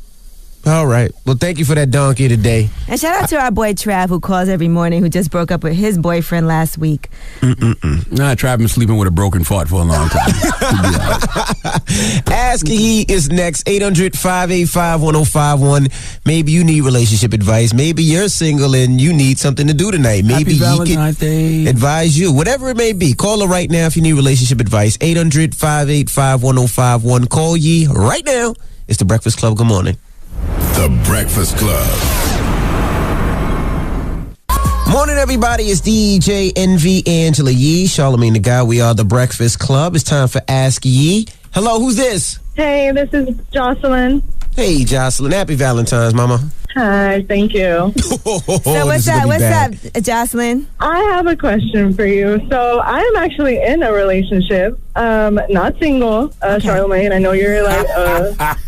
All right. Well, thank you for that donkey today. And shout out to our boy Trav, who calls every morning, who just broke up with his boyfriend last week. Nah, Trav been sleeping with a broken fart for a long time. Ask Ye is next. 800-585-1051. Maybe you need relationship advice. Maybe you're single and you need something to do tonight. Maybe Happy Valentine's Day. Advise you. Whatever it may be. Call her right now if you need relationship advice. 800-585-1051. Call Ye right now. It's The Breakfast Club. Good morning. The Breakfast Club. Morning, everybody. It's DJ Envy, Angela Yee, Charlamagne the Guy. We are The Breakfast Club. It's time for Ask Yee. Hello, who's this? Hey, this is Jocelyn. Hey, Jocelyn. Happy Valentine's, Mama. Hi, thank you. So what's up, Jocelyn? I have a question for you. So I am actually in a relationship, not single, Charlamagne. I know you're like,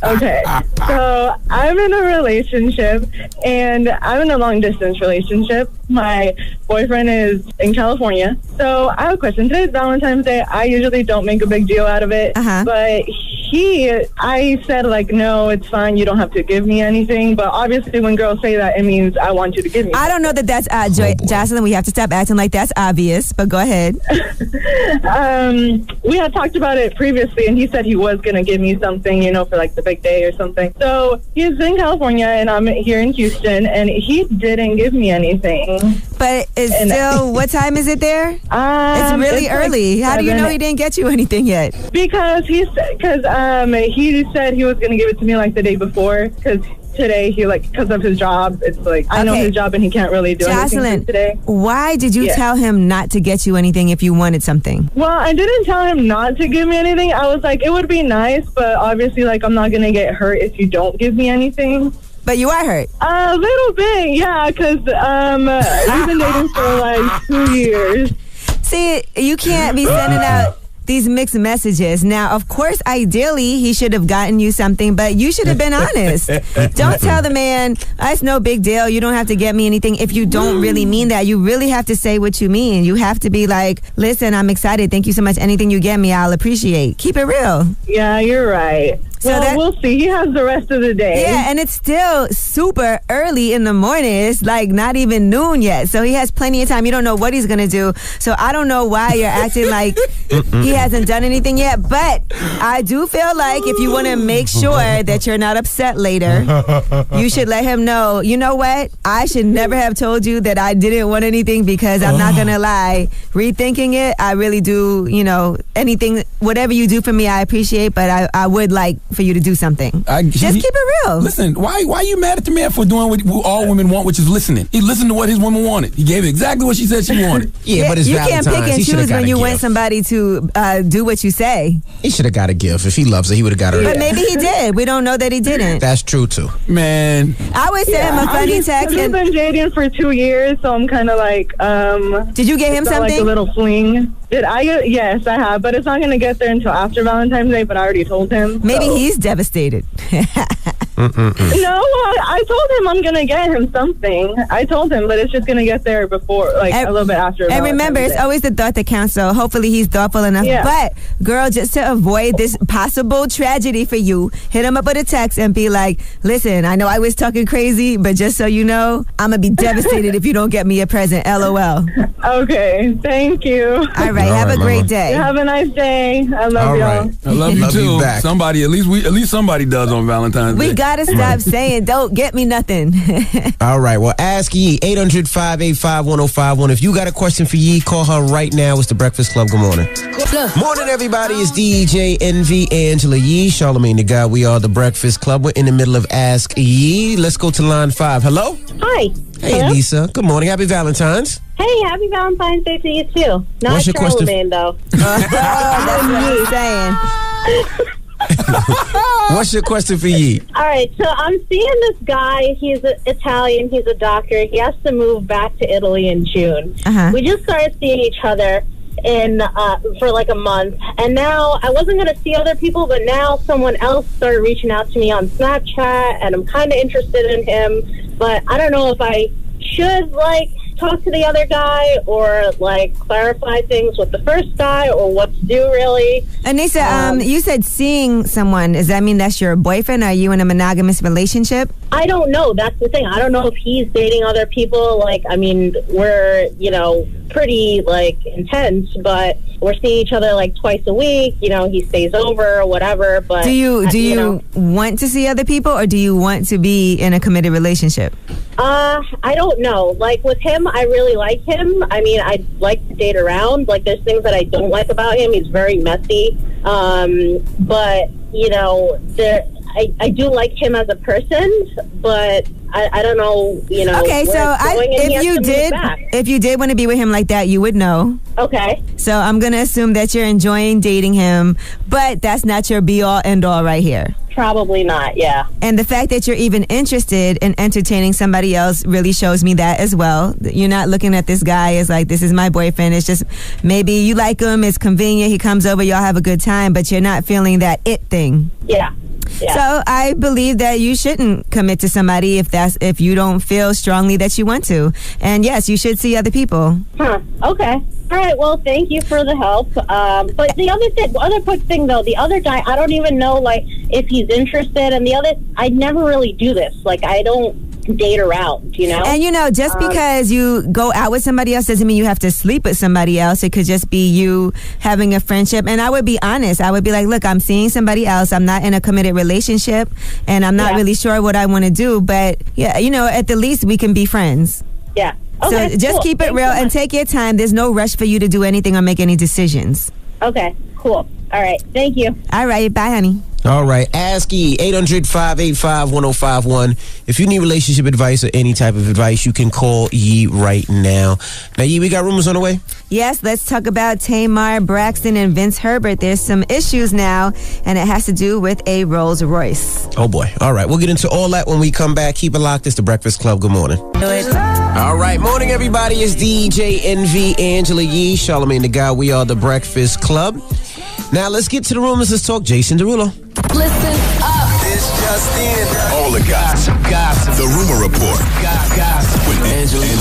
okay. So I'm in a relationship, and I'm in a long-distance relationship. My boyfriend is in California. So I have a question. Today's Valentine's Day. I usually don't make a big deal out of it, but I said, like, no, it's fine. You don't have to give me anything. But obviously, when girls say that, it means I want you to give me I don't know that that's Jocelyn. We have to stop acting like that's obvious, but go ahead. We had talked about it previously, and he said he was going to give me something, for like the big day or something. So he's in California, and I'm here in Houston, and he didn't give me anything. But it's still, what time is it there? It's really early. Like how do you know he didn't get you anything yet? Because he said he was going to give it to me like the day before, because today because of his job, it's like I know his job and he can't really do anything today. Why did you tell him not to get you anything if you wanted something? Well, I didn't tell him not to give me anything. I was like, it would be nice, but obviously, like, I'm not going to get hurt if you don't give me anything. But you are hurt. A little bit, yeah, because we've been dating for like 2 years. See, you can't be sending out these mixed messages. Now, of course, ideally, he should have gotten you something, but you should have been honest. Don't tell the man, it's no big deal. You don't have to get me anything if you don't really mean that. You really have to say what you mean. You have to be like, listen, I'm excited. Thank you so much. Anything you get me, I'll appreciate. Keep it real. Yeah, you're right. Well, we'll see. He has the rest of the day. Yeah, and it's still super early in the morning. It's like not even noon yet. So he has plenty of time. You don't know what he's going to do. So I don't know why you're acting like he hasn't done anything yet. But I do feel like if you want to make sure that you're not upset later, you should let him know, you know what? I should never have told you that I didn't want anything because I'm not going to lie. Rethinking it, I really do, anything, whatever you do for me, I appreciate. But I would like for you to do something. Just keep it real. Listen, why are you mad at the man for doing what all women want, which is listening? He listened to what his woman wanted. He gave exactly what she said she wanted. But it's you Valentine's. Can't pick and choose when you want somebody to do what you say. He should have got a gift. If he loves her, he would have got her. But maybe he did. We don't know that he didn't. That's true too. Man, I would send him a funny text. We've been dating for 2 years, so I'm kind of like, did you get him something? Like a little fling. Did I? Yes, I have, but it's not going to get there until after Valentine's Day. But I already told him. Maybe he's devastated. I told him I'm gonna get him something. I told him, but it's just gonna get there before, like a little bit after. And remember, it's always the thought that counts. So hopefully he's thoughtful enough. Yeah. But girl, just to avoid this possible tragedy for you, hit him up with a text and be like, "Listen, I know I was talking crazy, but just so you know, I'm gonna be devastated if you don't get me a present. LOL." Okay, thank you. All right, have a great day. Have a nice day. I love y'all. I love you too. Somebody, at least somebody does on Valentine's Day. We gotta stop saying, "Don't get me nothing." All right, well, ask Yee, 800-585-1051. If you got a question for Yee, call her right now. It's The Breakfast Club. Good morning. Morning, everybody. It's DJ Envy, Angela Yee, Charlamagne the God. We are The Breakfast Club. We're in the middle of Ask Yee. Let's go to line 5. Hello? Hi. Hey, Hello? Lisa. Good morning. Happy Valentine's. Hey, happy Valentine's Day to you, too. Not What's your question? Charlamagne, though. That's what he's saying. What's your question for Yee? All right, so I'm seeing this guy. He's Italian. He's a doctor. He has to move back to Italy in June. We just started seeing each other for like a month, and now I wasn't going to see other people, but now someone else started reaching out to me on Snapchat, and I'm kind of interested in him, but I don't know if I should talk to the other guy or clarify things with the first guy or what to do really. Anissa, you said seeing someone. Does that mean that's your boyfriend? Are you in a monogamous relationship? I don't know. That's the thing. I don't know if he's dating other people. We're, pretty intense, but we're seeing each other twice a week. He stays over or whatever. But do you want to see other people, or do you want to be in a committed relationship? I don't know. With him, I really like him. I mean, I like to date around. There's things that I don't like about him. He's very messy. But I do like him as a person, but I don't know, Okay, so if you did want to be with him like that, you would know. Okay. So I'm going to assume that you're enjoying dating him, but that's not your be-all, end-all right here. Probably not, yeah. And the fact that you're even interested in entertaining somebody else really shows me that as well. You're not looking at this guy as this is my boyfriend. It's just maybe you like him, it's convenient, he comes over, y'all have a good time, but you're not feeling that it thing. Yeah. Yeah. So I believe that you shouldn't commit to somebody if you don't feel strongly that you want to. And yes, you should see other people. Huh. Okay. All right. Well, thank you for the help. But the other quick thing though, the other guy, I don't even know if he's interested. And I never really do this. I don't date around, And just because you go out with somebody else doesn't mean you have to sleep with somebody else. It could just be you having a friendship. And I would be honest. I would be like, look, I'm seeing somebody else. I'm not in a committed relationship, and I'm not really sure what I want to do. But yeah, at the least we can be friends. Yeah. Okay, so just keep it real and take your time. There's no rush for you to do anything or make any decisions. Okay. Cool. All right. Thank you. All right. Bye, honey. All right. Ask Yee, 800-585-1051. If you need relationship advice or any type of advice, you can call Yee right now. Now, Yee, we got rumors on the way? Yes, let's talk about Tamar Braxton and Vince Herbert. There's some issues now, and it has to do with a Rolls Royce. Oh, boy. All right. We'll get into all that when we come back. Keep it locked. It's The Breakfast Club. Good morning. All right. Morning, everybody. It's DJ Envy, Angela Yee, Charlamagne the God. We are The Breakfast Club. Now, let's get to the rumors. Let's talk Jason Derulo. Listen up. It's just in. All the gossip. The Rumor Report. Gossip. With Angela Yee.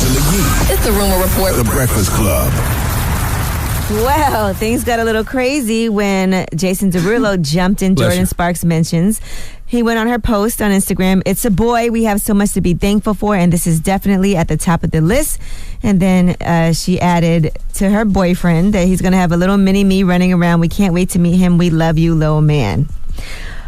It's the Rumor Report. The Breakfast Club. Well, things got a little crazy when Jason Derulo jumped in Jordan Sparks' mentions. He went on her post on Instagram, "It's a boy we have so much to be thankful for, and this is definitely at the top of the list." And then she added to her boyfriend that he's going to have a little mini-me running around. "We can't wait to meet him. We love you, little man."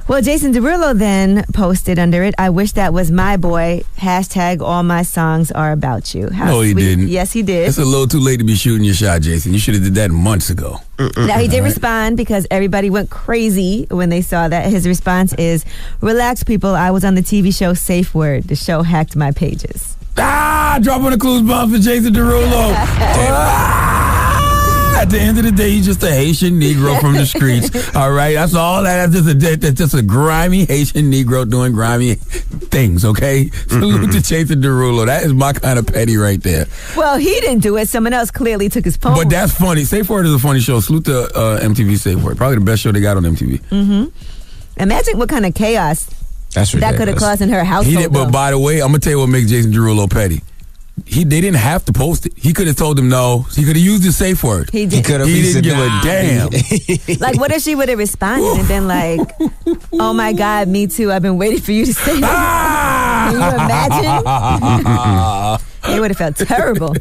Well, Jason Derulo then posted under it, "I wish that was my boy. Hashtag all my songs are about you." How no, he sweet. didn't. Yes, he did. It's a little too late to be shooting your shot, Jason. You should have did that months ago. Now, he did respond because everybody went crazy when they saw that. His response is, "Relax, people. I was on the TV show Safe Word. The show hacked my pages." Dropping a clues bomb for Jason Derulo. At the end of the day, he's just a Haitian Negro from the streets. All right, that's all. That's just a grimy Haitian Negro doing grimy things. Okay, salute to Jason Derulo. That is my kind of petty right there. Well, he didn't do it. Someone else clearly took his phone. But that's funny. Safe Word is a funny show. Salute to MTV Safe Word. Probably the best show they got on MTV. Mm-hmm. Imagine what kind of chaos That's ridiculous. That could have cost in her household. He did, but by the way, I'm gonna tell you what makes Jason Derulo petty. They didn't have to post it. He could have told them no. He could have used the safe word. He did. He didn't give a damn. Like, what if she would have responded and been like, "Oh my God, me too. I've been waiting for you to say that." Can you imagine? They would have felt terrible.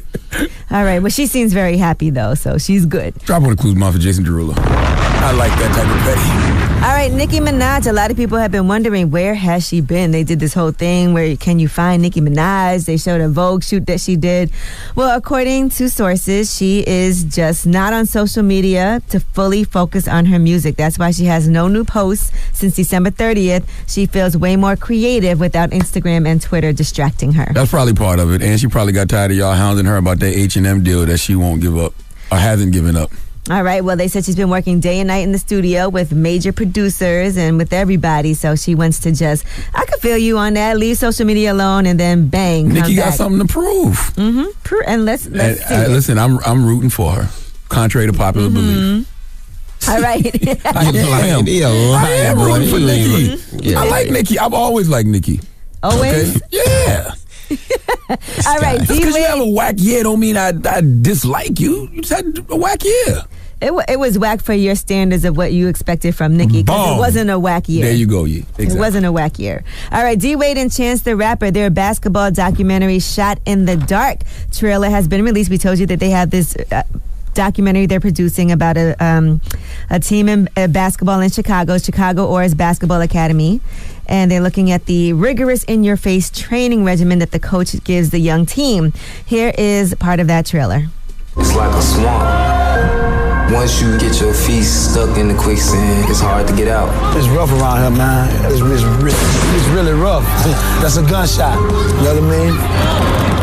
All right. Well, she seems very happy though, so she's good. Drop one of clues, mom, for Jason Derulo. I like that type of petty. All right, Nicki Minaj. A lot of people have been wondering, where has she been? They did this whole thing where can you find Nicki Minaj? They showed a Vogue shoot that she did. Well, according to sources, she is just not on social media to fully focus on her music. That's why she has no new posts since December 30th. She feels way more creative without Instagram and Twitter distracting her. That's probably part of it. And she probably got tired of y'all hounding her about that H&M deal that she won't give up or hasn't given up. All right. Well, they said she's been working day and night in the studio with major producers and with everybody. So she wants to just, I could feel you on that. Leave social media alone and then bang. Nicki got something to prove. Mm-hmm. And let's see. Listen, I'm rooting for her, contrary to popular belief. All right. I am rooting for Nicki. I like Nicki. I've always liked Nicki. Always? Okay? Yeah. All right. Just because you have a whack year don't mean I dislike you. You just had a whack year. It was whack for your standards of what you expected from Nicki, because it wasn't a whack year. There you go, yeah. Exactly. It wasn't a whack year. All right, D-Wade and Chance the Rapper, their basketball documentary Shot in the Dark trailer has been released. We told you that they have this documentary they're producing about a team in basketball in Chicago Oars Basketball Academy. And they're looking at the rigorous in-your-face training regimen that the coach gives the young team. Here is part of that trailer. It's like a swamp. Once you get your feet stuck in the quicksand, it's hard to get out. It's rough around here, man. It's really rough. That's a gunshot. You know what I mean?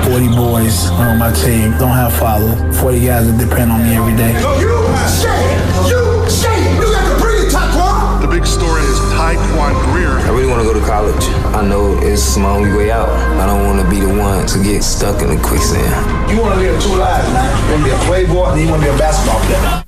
40 boys on my team don't have father. 40 guys that depend on me every day. You got to bring it, Taekwondo. The big story is Taekwondo career. I really want to go to college. I know it's my only way out. I don't want to be the one to get stuck in the quicksand. You want to live two lives, man. You want to be a playboy and you want to be a basketball player.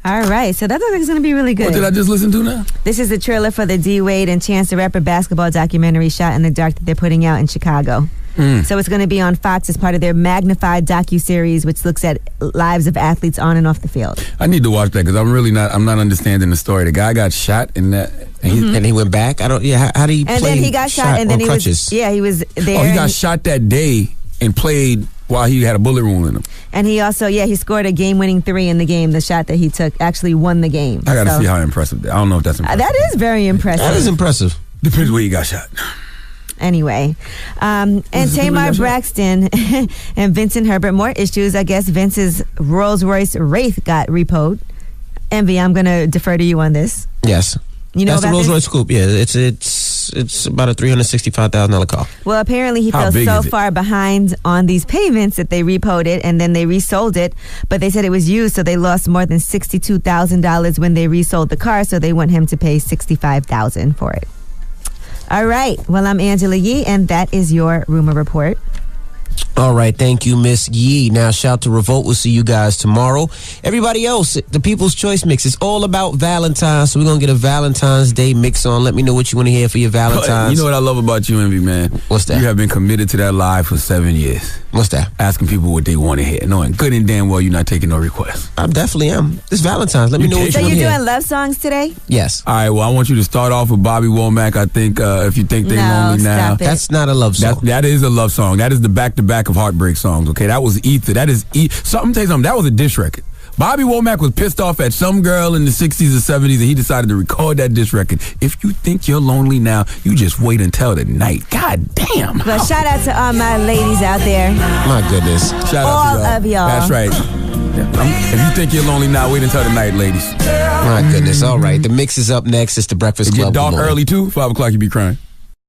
All right, so that looks like it's going to be really good. What did I just listen to now? This is the trailer for the D-Wade and Chance the Rapper basketball documentary Shot in the Dark that they're putting out in Chicago. So it's going to be on Fox as part of their magnified docuseries, which looks at lives of athletes on and off the field. I need to watch that because I'm not understanding the story. The guy got shot in that, and he went back. How do you And play? then he got shot, and then he crutches? was there. Oh, he got shot that day and played while he had a bullet wound in him. And he also, he scored a game-winning 3 in the game. The shot that he took actually won the game. I got to see how impressive that. I don't know if that's impressive. That is very impressive. That is impressive. Depends where he got shot. Anyway, and Tamar Braxton and Vincent Herbert, more issues. I guess Vince's Rolls-Royce Wraith got repoed. Envy, I'm going to defer to you on this. Yes. You know that's about the Rolls-Royce Coupe. Yeah, it's about a $365,000 car. Well, apparently he fell so far behind on these payments that they repoed it and then they resold it. But they said it was used, so they lost more than $62,000 when they resold the car. So they want him to pay $65,000 for it. All right. Well, I'm Angela Yee, and that is your Rumor Report. All right, thank you, Miss Yee. Now, shout to Revolt. We'll see you guys tomorrow. Everybody else, the People's Choice Mix is all about Valentine's, so we're going to get a Valentine's Day mix on. Let me know what you want to hear for your Valentine's. You know what I love about you, Envy, man? What's that? You have been committed to that live for 7 years. What's that? Asking people what they want to hear, knowing good and damn well you're not taking no requests. I definitely am. It's Valentine's. Let me know what you want to hear. So you're doing love songs today? Yes. All right, well, I want you to start off with Bobby Womack. I think if you think they're lonely now. That's not a love song. That is a love song. That is the back-to-back of heartbreak songs, okay? That was Ether. That is something. Tell you something. That was a diss record. Bobby Womack was pissed off at some girl in the 60s or 70s, and he decided to record that diss record. If you think you're lonely now, you just wait until the night. God damn. Well, shout out to all my ladies out there. My goodness. Shout all out to y'all. of y'all. That's right. If you think you're lonely now, wait until the night, ladies. My goodness. All right. The mix is up next. It's the Breakfast Club. Get dark early, too. 5 o'clock, you be crying.